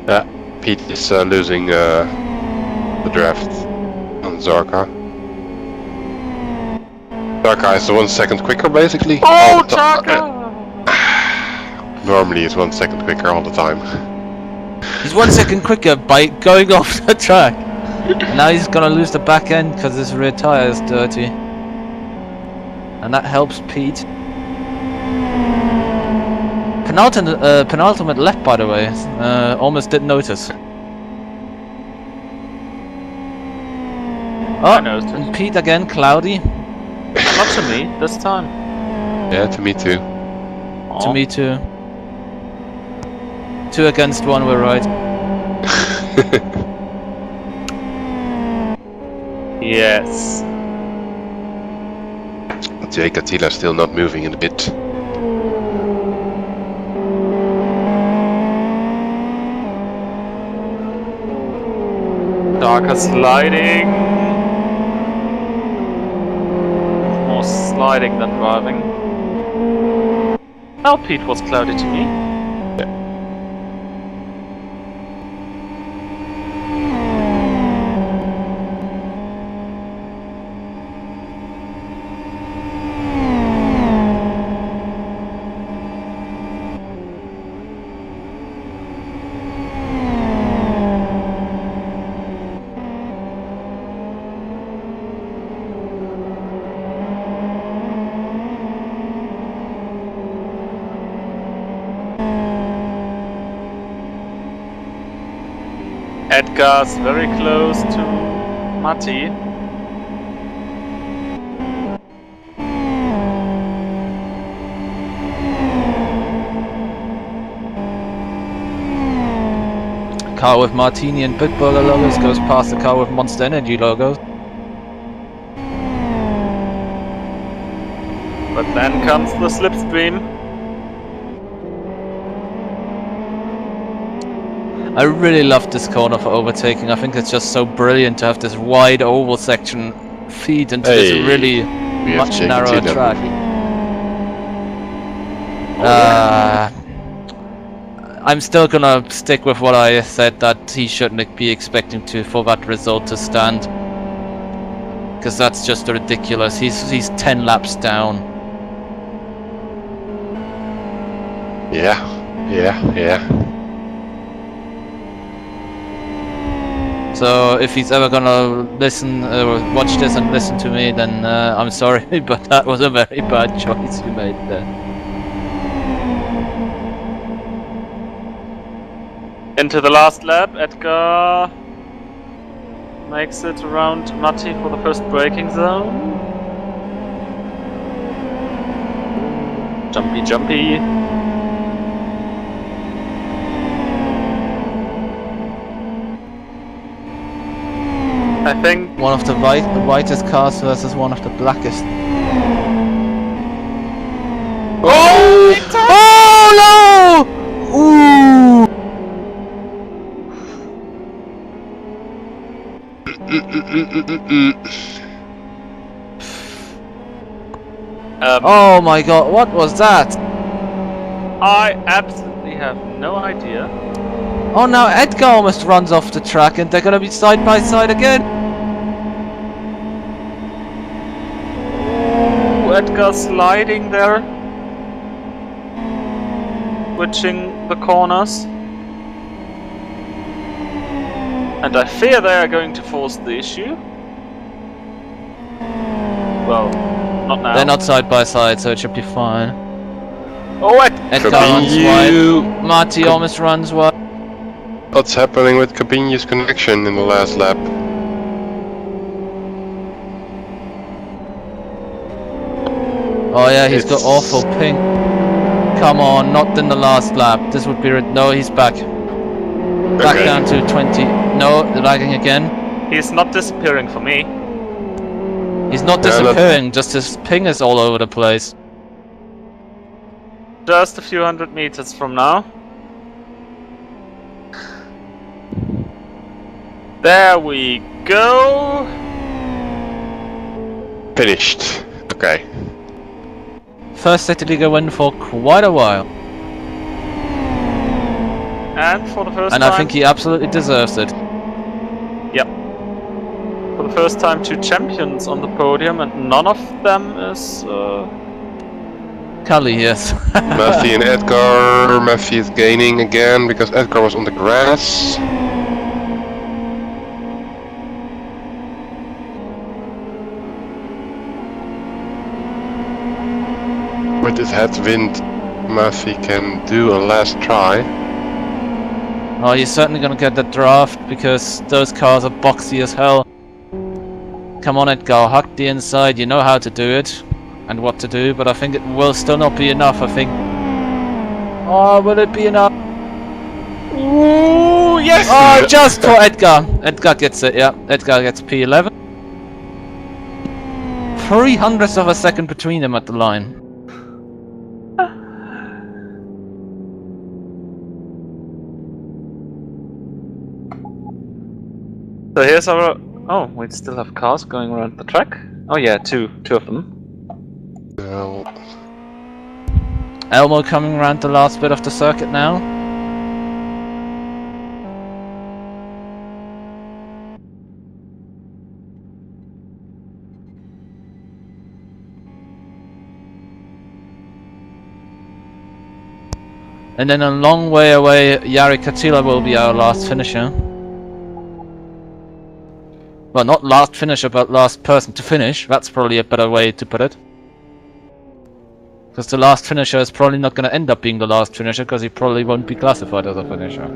Yeah, Pete is losing the draft on Zarka. Zarka is 1 second quicker basically. Oh, all the Zarka! Normally it's 1 second quicker all the time. He's 1 second quicker by going off the track. And now he's gonna lose the back end because his rear tire is dirty. And that helps Pete. Penultimate left, by the way. Almost didn't notice. I noticed. And Pete again, cloudy. Not to me this time. Yeah, to me too. To me too. 2 against 1, we're right. Yes. Jake Attila still not moving in a bit. Darker sliding. More sliding than driving. Oh, Pete was cloudy to me. Edgar's very close to Matti. Car with Martini and Bitburger logos goes past the car with Monster Energy logos. But then comes the slipstream. I really love this corner for overtaking. I think it's just so brilliant to have this wide oval section feed into this really much narrower track. I'm still gonna stick with what I said, that he shouldn't be expecting for that result to stand, because that's just ridiculous. He's 10 laps down. Yeah. So if he's ever gonna listen, watch this and listen to me, then I'm sorry, but that was a very bad choice you made there. Into the last lap, Edgar makes it around Matti for the first braking zone. Jumpy. I think One of the whitest cars versus one of the blackest. Oh! Oh no! Ooh! Oh my god, what was that? I absolutely have no idea. Oh, now Edgar almost runs off the track and they're gonna be side by side again. Ooh, Edgar sliding there. Switching the corners. And I fear they are going to force the issue. Well, not now. They're not side by side, so it should be fine. Oh, Edgar runs wide. Marty almost runs wide. What's happening with Cabinho's connection in the last lap? Oh yeah, he's got awful ping. Come on, not in the last lap. This would be... No, he's back. Back Okay. down to 20. No, they're lagging again. He's not disappearing for me. He's not Yeah, disappearing, just his ping is all over the place. Just a few hundred meters from now. There we go. Finished. Okay. First CityLiga win for quite a while. And for the first And time... I think he absolutely deserves it. Yep. For the first time, 2 champions on the podium, and none of them is... Cully, yes. Murphy and Edgar. Murphy is gaining again because Edgar was on the grass. With his headwind, Murphy can do a last try. Oh, he's certainly gonna get that draft because those cars are boxy as hell. Come on, Edgar, hug the inside. You know how to do it and what to do, but I think it will still not be enough. I think. Oh, will it be enough? Ooh, yes! Oh, just for Edgar. Edgar gets it. Yeah, Edgar gets P11. 300ths of a second between them at the line. So here's our... Oh, we still have cars going around the track. Oh yeah, two of them. Well, Elmo coming around the last bit of the circuit now. And then a long way away, Jari Katila will be our last finisher. Well, not last finisher, but last person to finish. That's probably a better way to put it. Because the last finisher is probably not going to end up being the last finisher, because he probably won't be classified as a finisher.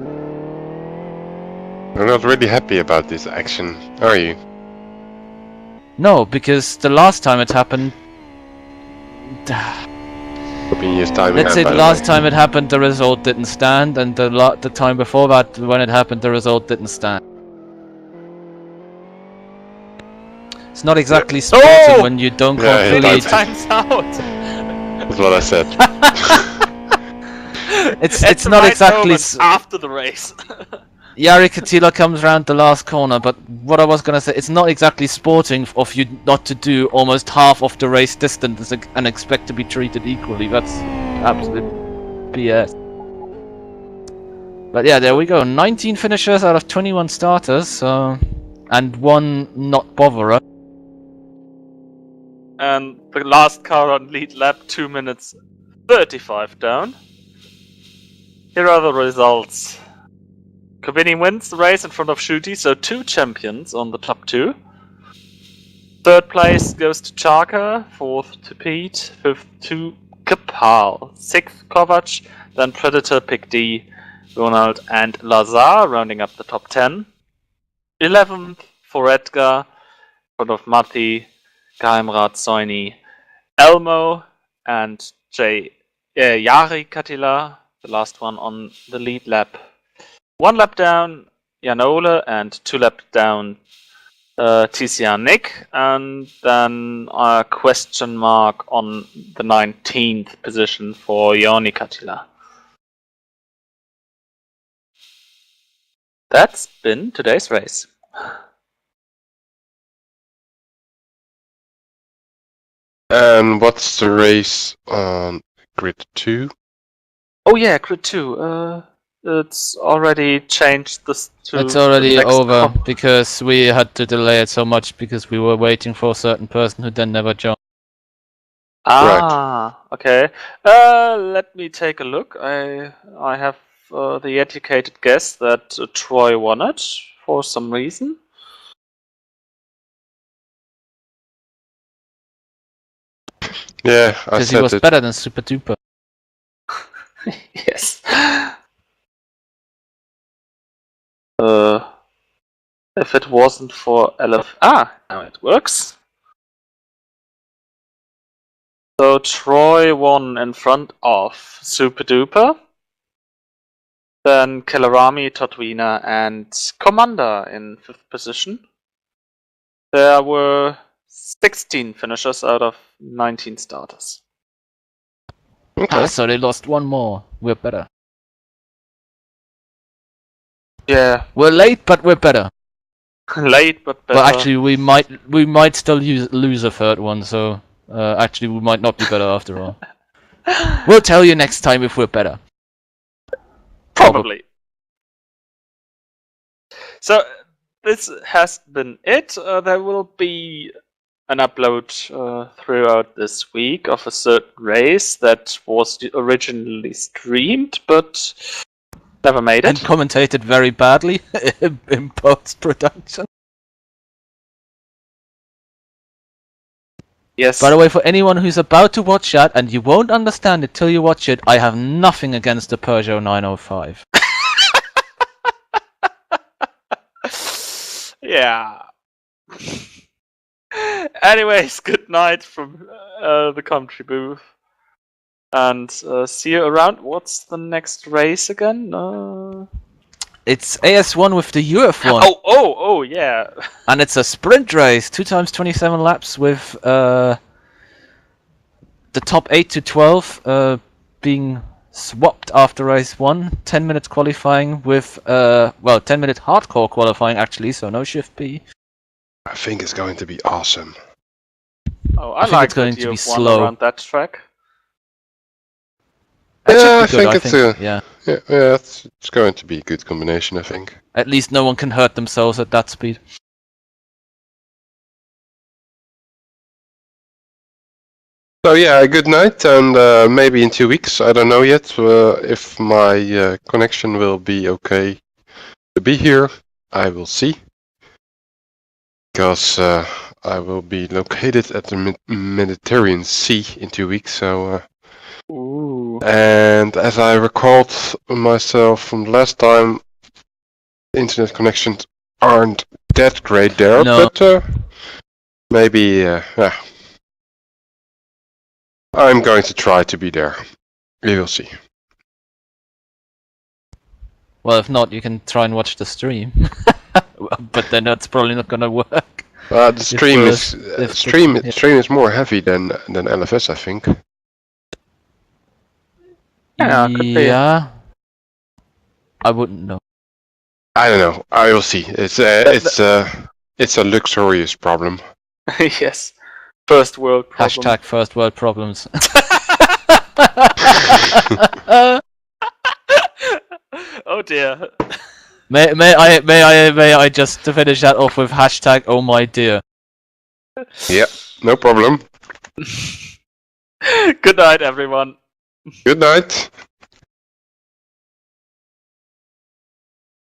you're not really happy about this action, are you? No, because the last time it happened... Cabinho's time. Let's say the last time it happened, the result didn't stand, and the time before that, when it happened, the result didn't stand. It's not exactly sporting when you don't Yeah, complete... Time's out! That's what I said. It's At the not right exactly... moment after the race. Yari Katila comes round the last corner, but what I was gonna say, it's not exactly sporting of you not to do almost half of the race distance and expect to be treated equally. That's absolute BS. But yeah, there we go. 19 finishers out of 21 starters, and 1 not botherer. And the last car on lead lap, 2 minutes 35 down. Here are the results. Cabini wins the race in front of Schuti, so 2 champions on the top 2. 3rd place goes to Charka, 4th to Pete, 5th to Kapal, 6th Kovac, then Predator, Pick D, Ronald and Lazar rounding up the top 10. 11th for Edgar, in front of Matti, Geheimrat, Soini, Elmo, and Jari Katila, the last one on the lead lap. 1 lap down, Janole, and 2 lap down, TCR Nick, and then a question mark on the 19th position for Joni Katila. That's been today's race. And what's the race on grid 2? Oh yeah, Grid 2. It's already changed this to It's already the next over comp. because we had to delay it so much because we were waiting for a certain person who then never joined. Ah, okay. Let me take a look. I have the educated guess that Troy won it for some reason. Yeah, I Because he said was it. better than Super Duper. Yes. If it wasn't for now it works. So Troy won in front of Super Duper, then Killarami, Totwina, and Commander in 5th position. There were 16 finishers out of 19 starters. Okay. So they lost one more. We're better. Yeah, We're late, but we're better. late but better. Well, actually, we might still lose a third one. So actually, we might not be better after all. We'll tell you next time if we're better. Probably. So this has been it. There will be an upload throughout this week of a certain race that was originally streamed, but never made And it. commentated very badly in post production. Yes. By the way, for anyone who's about to watch that and you won't understand it till you watch it, I have nothing against the Peugeot 905. Yeah. Anyways, good night from the country booth. And see you around. What's the next race again? It's AS1 with the UF1. Oh, yeah. And it's a sprint race, 2 times 27 laps with the top 8 to 12 being swapped after race 1. 10 minutes qualifying with, 10-minute hardcore qualifying actually, so no shift P. I think it's going to be awesome. Oh, I think like it's going that to be you've won slow. around that track. That Yeah, should be good, I think yeah. Yeah, it's going to be a good combination, I think. At least no one can hurt themselves at that speed. So yeah, good night, and maybe in 2 weeks, I don't know yet if my connection will be okay to be here. I will see. Because I will be located at the Mediterranean Sea in 2 weeks, so... Ooh. And as I recalled myself from the last time, internet connections aren't that great there, No. but maybe, yeah. I'm going to try to be there. We will see. Well, if not, you can try and watch the stream. But then that's probably not gonna work. The stream if stream is more heavy than LFS, I think. Yeah, could be. Yeah. I wouldn't know. I don't know. I will see. It's a luxurious problem. Yes. First world problem. Hashtag first world problems. Oh dear. May I just to finish that off with hashtag oh my dear. Yeah, no problem. Good night, everyone. Good night.